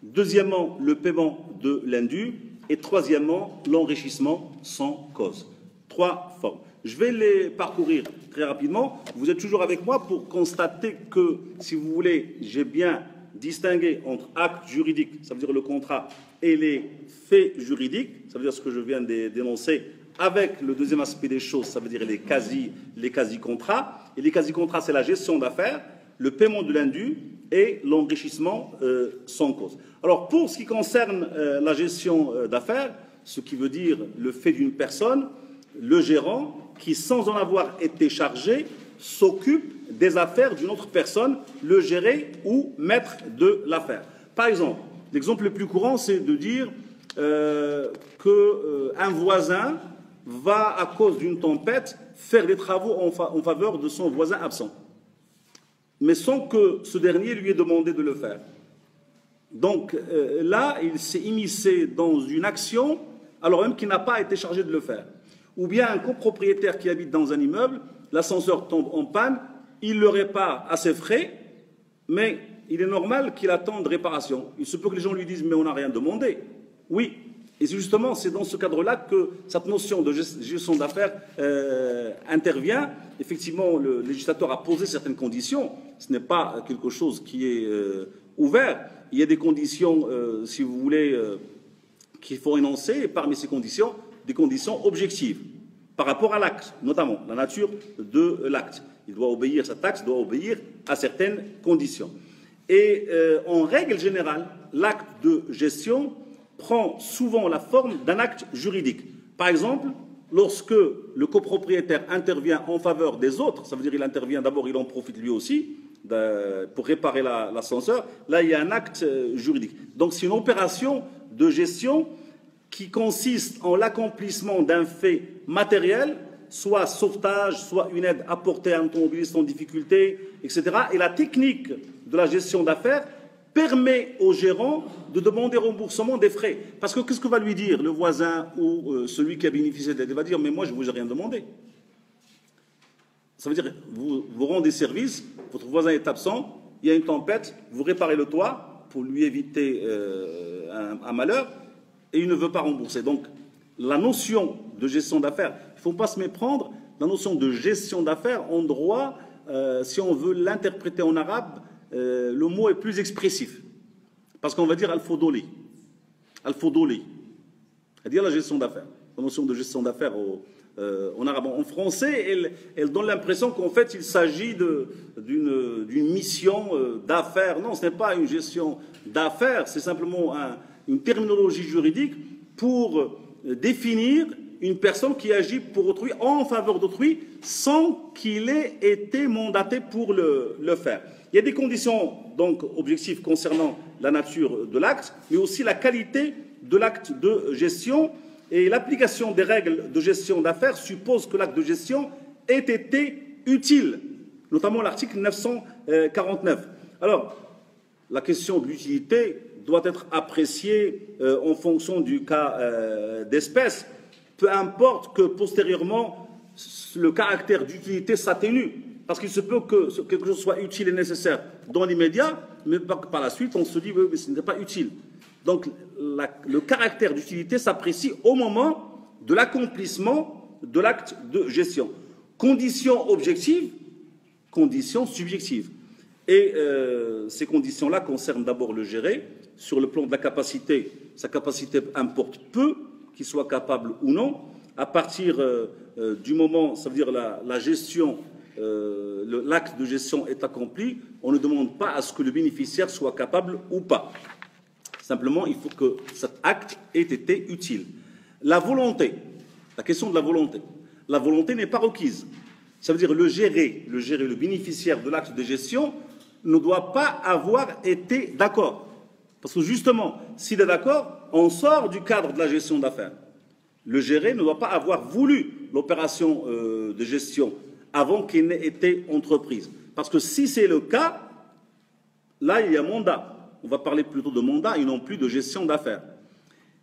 Deuxièmement, le paiement de l'indu. Et troisièmement, l'enrichissement sans cause. 3 formes. Je vais les parcourir très rapidement. Vous êtes toujours avec moi pour constater que, si vous voulez, j'ai bien distingué entre actes juridiques, ça veut dire le contrat, et les faits juridiques, ça veut dire ce que je viens d'énoncer, avec le deuxième aspect des choses, ça veut dire les quasi-contrats. Et les quasi-contrats, c'est la gestion d'affaires, le paiement de l'indu et l'enrichissement sans cause. Alors, pour ce qui concerne la gestion d'affaires, ce qui veut dire le fait d'une personne, le gérant, qui, sans en avoir été chargé, s'occupe des affaires d'une autre personne, le géré ou maître de l'affaire. Par exemple, l'exemple le plus courant, c'est de dire qu'un voisin va, à cause d'une tempête, faire des travaux en faveur de son voisin absent, mais sans que ce dernier lui ait demandé de le faire. Donc là, il s'est immiscé dans une action, alors même qu'il n'a pas été chargé de le faire. Ou bien un copropriétaire qui habite dans un immeuble, l'ascenseur tombe en panne, il le répare à ses frais, mais il est normal qu'il attende réparation. Il se peut que les gens lui disent « mais on n'a rien demandé ». Oui, et justement, c'est dans ce cadre-là que cette notion de gestion d'affaires intervient. Effectivement, le législateur a posé certaines conditions. Ce n'est pas quelque chose qui est ouvert. Il y a des conditions, si vous voulez, qu'il faut énoncer, et parmi ces conditions, des conditions objectives, par rapport à l'acte, notamment la nature de l'acte. Il doit obéir, cet acte doit obéir à certaines conditions. Et en règle générale, l'acte de gestion prend souvent la forme d'un acte juridique. Par exemple, lorsque le copropriétaire intervient en faveur des autres, ça veut dire qu'il intervient d'abord, il en profite lui aussi pour réparer l'ascenseur, là il y a un acte juridique. Donc c'est une opération de gestion qui consiste en l'accomplissement d'un fait matériel, soit sauvetage, soit une aide apportée à un automobiliste en difficulté, etc. Et la technique de la gestion d'affaires permet au gérant de demander remboursement des frais. Parce que qu'est-ce que va lui dire le voisin ou celui qui a bénéficié de l'aide? Il va dire, mais moi je ne vous ai rien demandé. Ça veut dire, vous rendez service, votre voisin est absent, il y a une tempête, vous réparez le toit pour lui éviter un malheur, et il ne veut pas rembourser. Donc, la notion de gestion d'affaires, il ne faut pas se méprendre, la notion de gestion d'affaires, en droit, si on veut l'interpréter en arabe, le mot est plus expressif. Parce qu'on va dire al-fodoli. Al-fodoli. C'est-à-dire la gestion d'affaires. La notion de gestion d'affaires en arabe. En français, elle donne l'impression qu'en fait, il s'agit d'une mission d'affaires. Non, ce n'est pas une gestion d'affaires, c'est simplement une terminologie juridique pour définir une personne qui agit pour autrui, en faveur d'autrui, sans qu'il ait été mandaté pour le faire. Il y a des conditions donc objectives concernant la nature de l'acte, mais aussi la qualité de l'acte de gestion. Et l'application des règles de gestion d'affaires suppose que l'acte de gestion ait été utile, notamment l'article 949. Alors, la question de l'utilité doit être appréciée en fonction du cas d'espèce, peu importe que postérieurement le caractère d'utilité s'atténue, parce qu'il se peut que quelque chose soit utile et nécessaire dans l'immédiat, mais par la suite on se dit oui, mais ce n'est pas utile. Donc le caractère d'utilité s'apprécie au moment de l'accomplissement de l'acte de gestion. Conditions objectives, conditions subjectives. Et ces conditions-là concernent d'abord le géré. Sur le plan de la capacité, sa capacité importe peu, qu'il soit capable ou non. À partir du moment, ça veut dire la gestion, l'acte de gestion est accompli, on ne demande pas à ce que le bénéficiaire soit capable ou pas. Simplement, il faut que cet acte ait été utile. La volonté, la question de la volonté n'est pas requise. Ça veut dire le géré, le bénéficiaire de l'acte de gestion ne doit pas avoir été d'accord. Parce que justement, s'il est d'accord, on sort du cadre de la gestion d'affaires. Le géré ne doit pas avoir voulu l'opération de gestion avant qu'elle n'ait été entreprise. Parce que si c'est le cas, là, il y a mandat. On va parler plutôt de mandat et non plus de gestion d'affaires.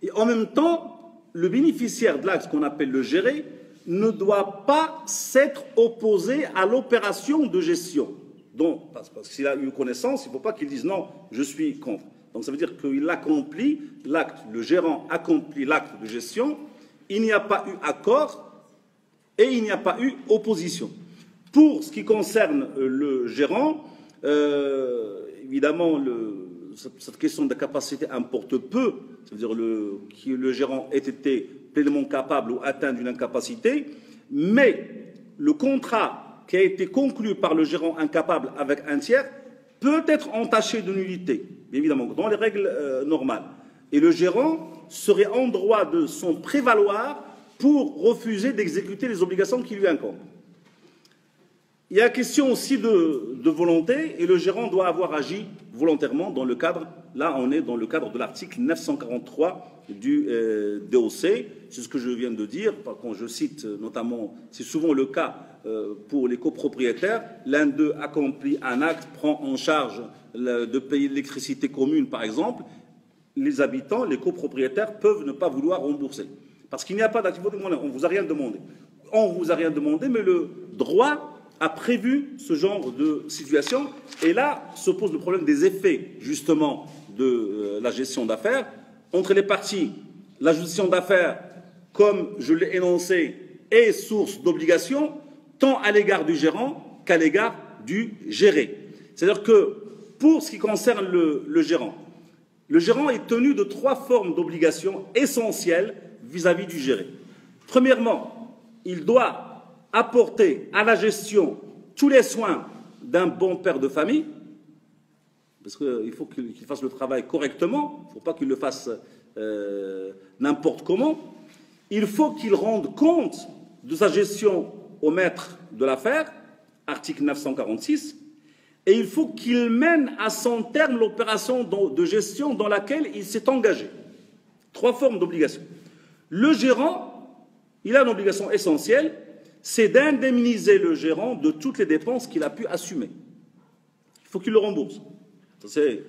Et en même temps, le bénéficiaire de l'acte qu'on appelle le géré ne doit pas s'être opposé à l'opération de gestion. Donc, parce qu'il a eu connaissance, il ne faut pas qu'il dise non, je suis contre. Donc ça veut dire qu'il accomplit l'acte, le gérant accomplit l'acte de gestion, il n'y a pas eu accord et il n'y a pas eu opposition. Pour ce qui concerne le gérant, évidemment, cette question de capacité importe peu, c'est-à-dire que le gérant ait été pleinement capable ou atteint d'une incapacité, mais le contrat qui a été conclu par le gérant incapable avec un tiers peut être entaché de nullité, évidemment, dans les règles normales. Et le gérant serait en droit de s'en prévaloir pour refuser d'exécuter les obligations qui lui incombent. Il y a question aussi de volonté, et le gérant doit avoir agi volontairement dans le cadre, là on est dans le cadre de l'article 943 du DOC, c'est ce que je viens de dire, quand je cite notamment, c'est souvent le cas pour les copropriétaires, l'un d'eux accomplit un acte, prend en charge de payer l'électricité commune par exemple, les habitants, les copropriétaires peuvent ne pas vouloir rembourser, parce qu'il n'y a pas d'activité, on ne vous a rien demandé. On ne vous a rien demandé, mais le droit a prévu ce genre de situation. Et là se pose le problème des effets, justement, de la gestion d'affaires. Entre les parties, la gestion d'affaires, comme je l'ai énoncé, est source d'obligation, tant à l'égard du gérant qu'à l'égard du géré. C'est-à-dire que, pour ce qui concerne le gérant est tenu de 3 formes d'obligations essentielles vis-à-vis du géré. Premièrement, il doit apporter à la gestion tous les soins d'un bon père de famille, parce qu'il faut qu'il fasse le travail correctement, il ne faut pas qu'il le fasse n'importe comment. il faut qu'il rende compte de sa gestion au maître de l'affaire, article 946, et il faut qu'il mène à son terme l'opération de gestion dans laquelle il s'est engagé. 3 formes d'obligation. Le gérant, il a une obligation essentielle, c'est d'indemniser le gérant de toutes les dépenses qu'il a pu assumer. Il faut qu'il le rembourse. C'est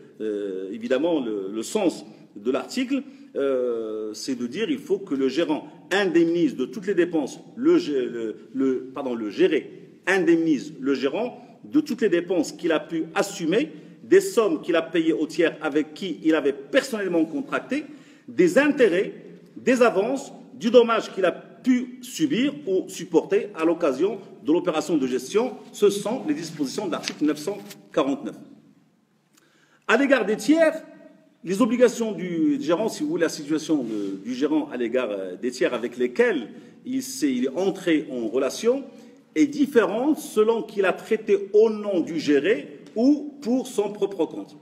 évidemment le sens de l'article, c'est de dire qu'il faut que le gérant indemnise de toutes les dépenses, le géré indemnise le gérant de toutes les dépenses qu'il a pu assumer, des sommes qu'il a payées aux tiers avec qui il avait personnellement contracté, des intérêts, des avances, du dommage qu'il a pu subir ou supporter à l'occasion de l'opération de gestion. Ce sont les dispositions de l'article 949. À l'égard des tiers, les obligations du gérant, si vous voulez, la situation du gérant à l'égard des tiers avec lesquels il est entré en relation est différente selon qu'il a traité au nom du géré ou pour son propre compte.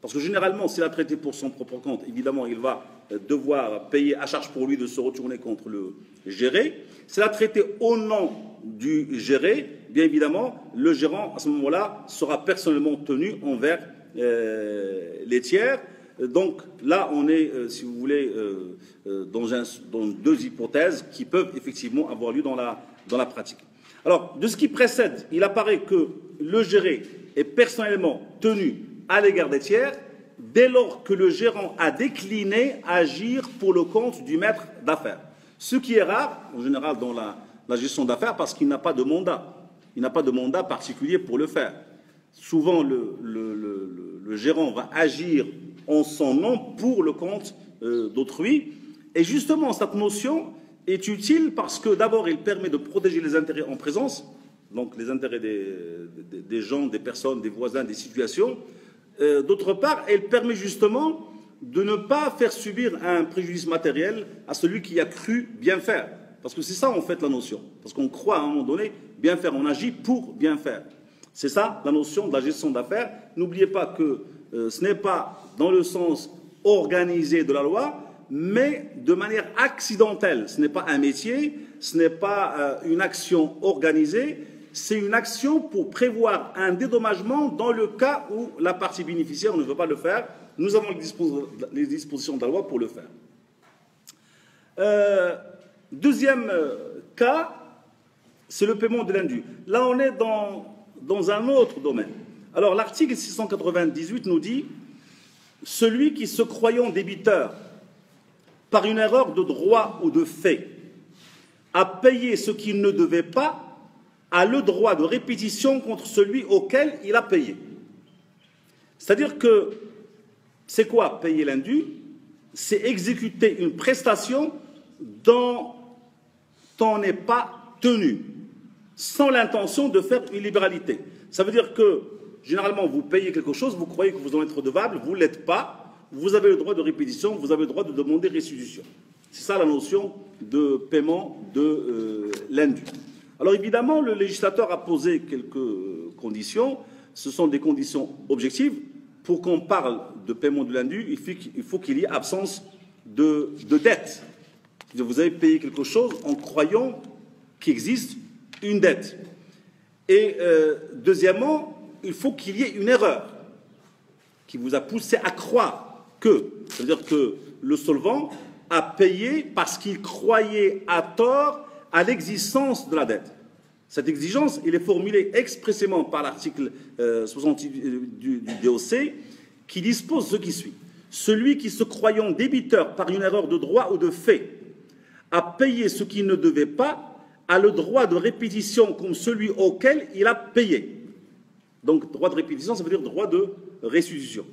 Parce que généralement, s'il a traité pour son propre compte, évidemment, il va devoir payer à charge pour lui de se retourner contre le géré. S'il a traité au nom du géré, bien évidemment, le gérant, à ce moment-là, sera personnellement tenu envers les tiers. Donc là, on est, si vous voulez, dans 2 hypothèses qui peuvent effectivement avoir lieu dans la pratique. Alors, de ce qui précède, il apparaît que le géré est personnellement tenu à l'égard des tiers dès lors que le gérant a décliné agir pour le compte du maître d'affaires. Ce qui est rare, en général, dans la gestion d'affaires, parce qu'il n'a pas de mandat. Il n'a pas de mandat particulier pour le faire. Souvent, le gérant va agir en son nom pour le compte d'autrui. Et justement, cette notion est utile parce que d'abord, il permet de protéger les intérêts en présence, donc les intérêts des gens, des personnes, des voisins, des situations. D'autre part, elle permet justement de ne pas faire subir un préjudice matériel à celui qui a cru bien faire. Parce que c'est ça, en fait, la notion. Parce qu'on croit, à un moment donné, bien faire. On agit pour bien faire. C'est ça, la notion de la gestion d'affaires. N'oubliez pas que ce n'est pas dans le sens organisé de la loi, mais de manière accidentelle. Ce n'est pas un métier, ce n'est pas une action organisée, c'est une action pour prévoir un dédommagement dans le cas où la partie bénéficiaire ne veut pas le faire. Nous avons les dispositions de la loi pour le faire. Deuxième cas, c'est le paiement de l'indu. Là, on est dans un autre domaine. Alors, l'article 698 nous dit « Celui qui, se croyant débiteur par une erreur de droit ou de fait, a payé ce qu'il ne devait pas, a le droit de répétition contre celui auquel il a payé. » C'est-à-dire que, c'est quoi payer l'indu? C'est exécuter une prestation dont on n'est pas tenu, sans l'intention de faire une libéralité. Ça veut dire que, généralement, vous payez quelque chose, vous croyez que vous en êtes redevable, vous ne l'êtes pas, vous avez le droit de répétition, vous avez le droit de demander restitution. C'est ça la notion de paiement de l'indu. Alors évidemment, le législateur a posé quelques conditions. Ce sont des conditions objectives. Pour qu'on parle de paiement de l'indu, il faut qu'il y ait absence de dette. Vous avez payé quelque chose en croyant qu'il existe une dette. Et deuxièmement, il faut qu'il y ait une erreur qui vous a poussé à croire que, c'est-à-dire que le solvant a payé parce qu'il croyait à tort à l'existence de la dette. Cette exigence, il est formulée expressément par l'article 68 du DOC, qui dispose ce qui suit. Celui qui, se croyant débiteur par une erreur de droit ou de fait, a payé ce qu'il ne devait pas, a le droit de répétition comme celui auquel il a payé. Donc, droit de répétition, ça veut dire droit de restitution.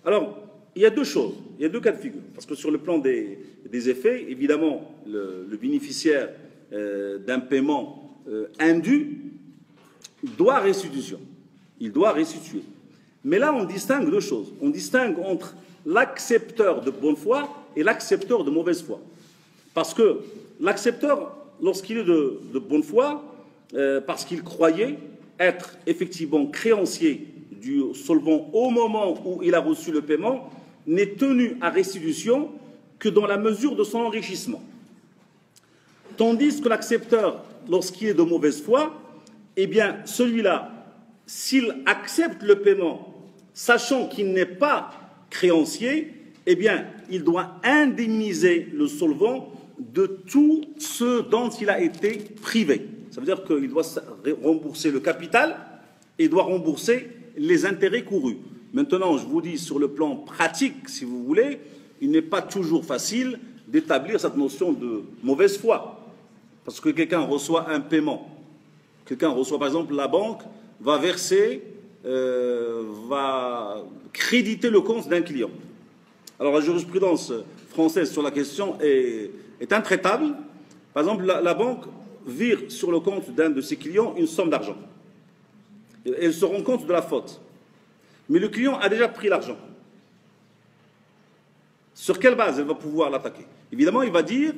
Alors, il y a deux choses, il y a deux cas de figure. Parce que sur le plan des effets, évidemment, le bénéficiaire d'un paiement indu doit restitution. Il doit restituer. Mais là, on distingue deux choses. On distingue entre l'accepteur de bonne foi et l'accepteur de mauvaise foi. Parce que l'accepteur, lorsqu'il est de bonne foi, parce qu'il croyait être effectivement créancier du solvant au moment où il a reçu le paiement, n'est tenu à restitution que dans la mesure de son enrichissement. Tandis que l'accepteur, lorsqu'il est de mauvaise foi, eh bien, celui-là, s'il accepte le paiement, sachant qu'il n'est pas créancier, eh bien, il doit indemniser le solvant de tout ce dont il a été privé. Ça veut dire qu'il doit rembourser le capital et doit rembourser les intérêts courus. Maintenant, je vous dis, sur le plan pratique, si vous voulez, il n'est pas toujours facile d'établir cette notion de mauvaise foi. Parce que quelqu'un reçoit un paiement. Quelqu'un reçoit, par exemple, la banque va verser, va créditer le compte d'un client. Alors, la jurisprudence française sur la question est intraitable. Par exemple, la banque vire sur le compte d'un de ses clients une somme d'argent. Elle se rend compte de la faute. Mais le client a déjà pris l'argent. Sur quelle base elle va pouvoir l'attaquer? Évidemment, il va dire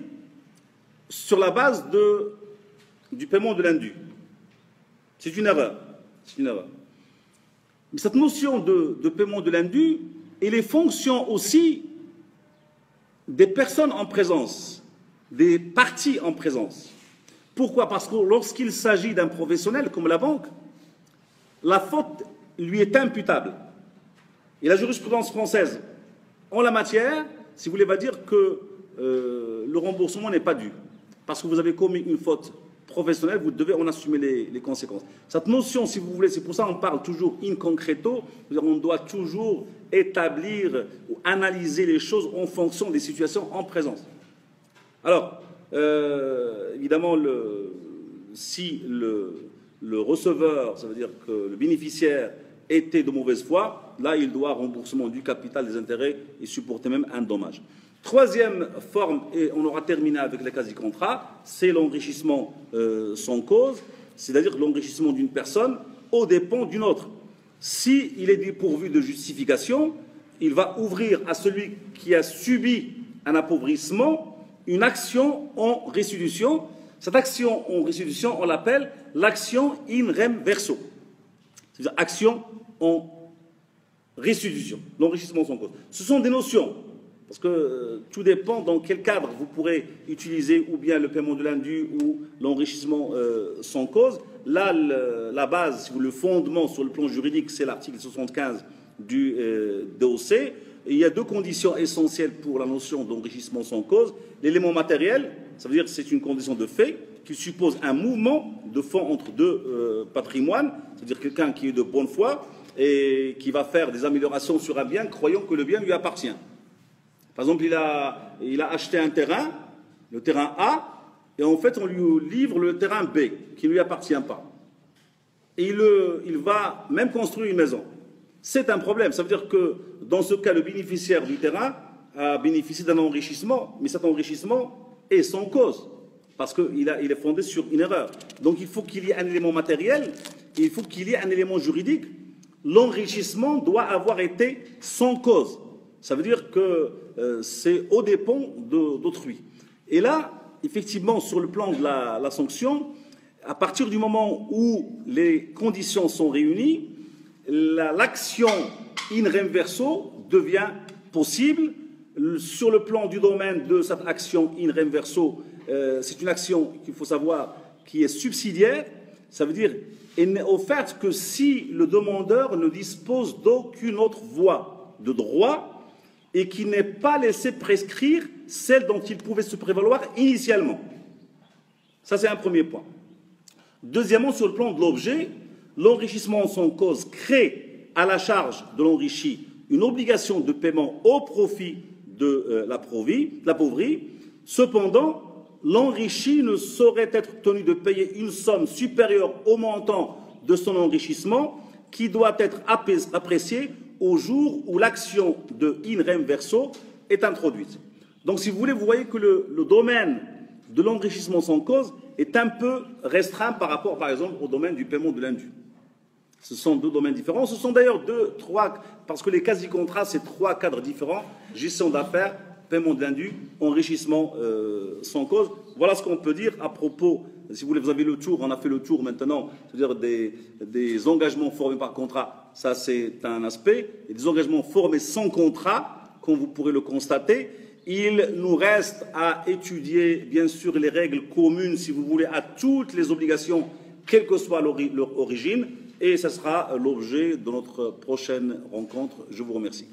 sur la base du paiement de l'indu. C'est une erreur. C'est une erreur. Mais cette notion de paiement de l'indu, elle est fonction aussi des personnes en présence, des parties en présence. Pourquoi? Parce que lorsqu'il s'agit d'un professionnel comme la banque, la faute lui est imputable. Et la jurisprudence française, en la matière, si vous voulez, va dire que le remboursement n'est pas dû. Parce que vous avez commis une faute professionnelle, vous devez en assumer les conséquences. Cette notion, si vous voulez, c'est pour ça qu'on parle toujours in concreto, on doit toujours établir ou analyser les choses en fonction des situations en présence. Alors, évidemment, si le receveur, ça veut dire que le bénéficiaire était de mauvaise foi, là, il doit remboursement du capital, des intérêts et supporter même un dommage. Troisième forme, et on aura terminé avec les quasi-contrats, c'est l'enrichissement sans cause, c'est-à-dire l'enrichissement d'une personne aux dépens d'une autre. S'il est dépourvu de justification, il va ouvrir à celui qui a subi un appauvrissement une action en restitution. Cette action en restitution, on l'appelle l'action in rem verso, c'est-à-dire action en restitution, l'enrichissement sans cause. Ce sont des notions. Parce que tout dépend dans quel cadre vous pourrez utiliser ou bien le paiement de l'indu ou l'enrichissement sans cause. Là, la base, le fondement sur le plan juridique, c'est l'article 75 du DOC. Et il y a deux conditions essentielles pour la notion d'enrichissement sans cause. L'élément matériel, ça veut dire que c'est une condition de fait qui suppose un mouvement de fonds entre deux patrimoines, c'est-à-dire quelqu'un qui est de bonne foi et qui va faire des améliorations sur un bien croyant que le bien lui appartient. Par exemple, il a acheté un terrain, le terrain A, et en fait, on lui livre le terrain B, qui ne lui appartient pas. Et il va même construire une maison. C'est un problème. Ça veut dire que, dans ce cas, le bénéficiaire du terrain a bénéficié d'un enrichissement, mais cet enrichissement est sans cause, parce qu'il est fondé sur une erreur. Donc, il faut qu'il y ait un élément matériel, et il faut qu'il y ait un élément juridique. L'enrichissement doit avoir été sans cause. Ça veut dire que c'est aux dépens d'autrui. Et là, effectivement, sur le plan de la sanction, à partir du moment où les conditions sont réunies, l'action in rem verso devient possible. Sur le plan du domaine de cette action in rem verso, c'est une action qu'il faut savoir qui est subsidiaire. Ça veut dire qu'elle n'est offerte que si le demandeur ne dispose d'aucune autre voie de droit et qui n'est pas laissé prescrire celle dont il pouvait se prévaloir initialement. Ça, c'est un premier point. Deuxièmement, sur le plan de l'objet, l'enrichissement sans cause crée à la charge de l'enrichi une obligation de paiement au profit de l'appauvri. Cependant, l'enrichi ne saurait être tenu de payer une somme supérieure au montant de son enrichissement qui doit être apprécié au jour où l'action de in rem verso est introduite. Donc, si vous voulez, vous voyez que le domaine de l'enrichissement sans cause est un peu restreint par rapport, par exemple, au domaine du paiement de l'indu. Ce sont deux domaines différents. Ce sont d'ailleurs parce que les quasi-contrats, c'est trois cadres différents: gestion d'affaires, paiement de l'indu, enrichissement sans cause. Voilà ce qu'on peut dire à propos, si vous voulez, vous avez le tour, on a fait le tour maintenant, c'est-à-dire des engagements formés par contrat, ça c'est un aspect, et des engagements formés sans contrat, comme vous pourrez le constater. Il nous reste à étudier, bien sûr, les règles communes, si vous voulez, à toutes les obligations, quelle que soit leur origine, et ce sera l'objet de notre prochaine rencontre. Je vous remercie.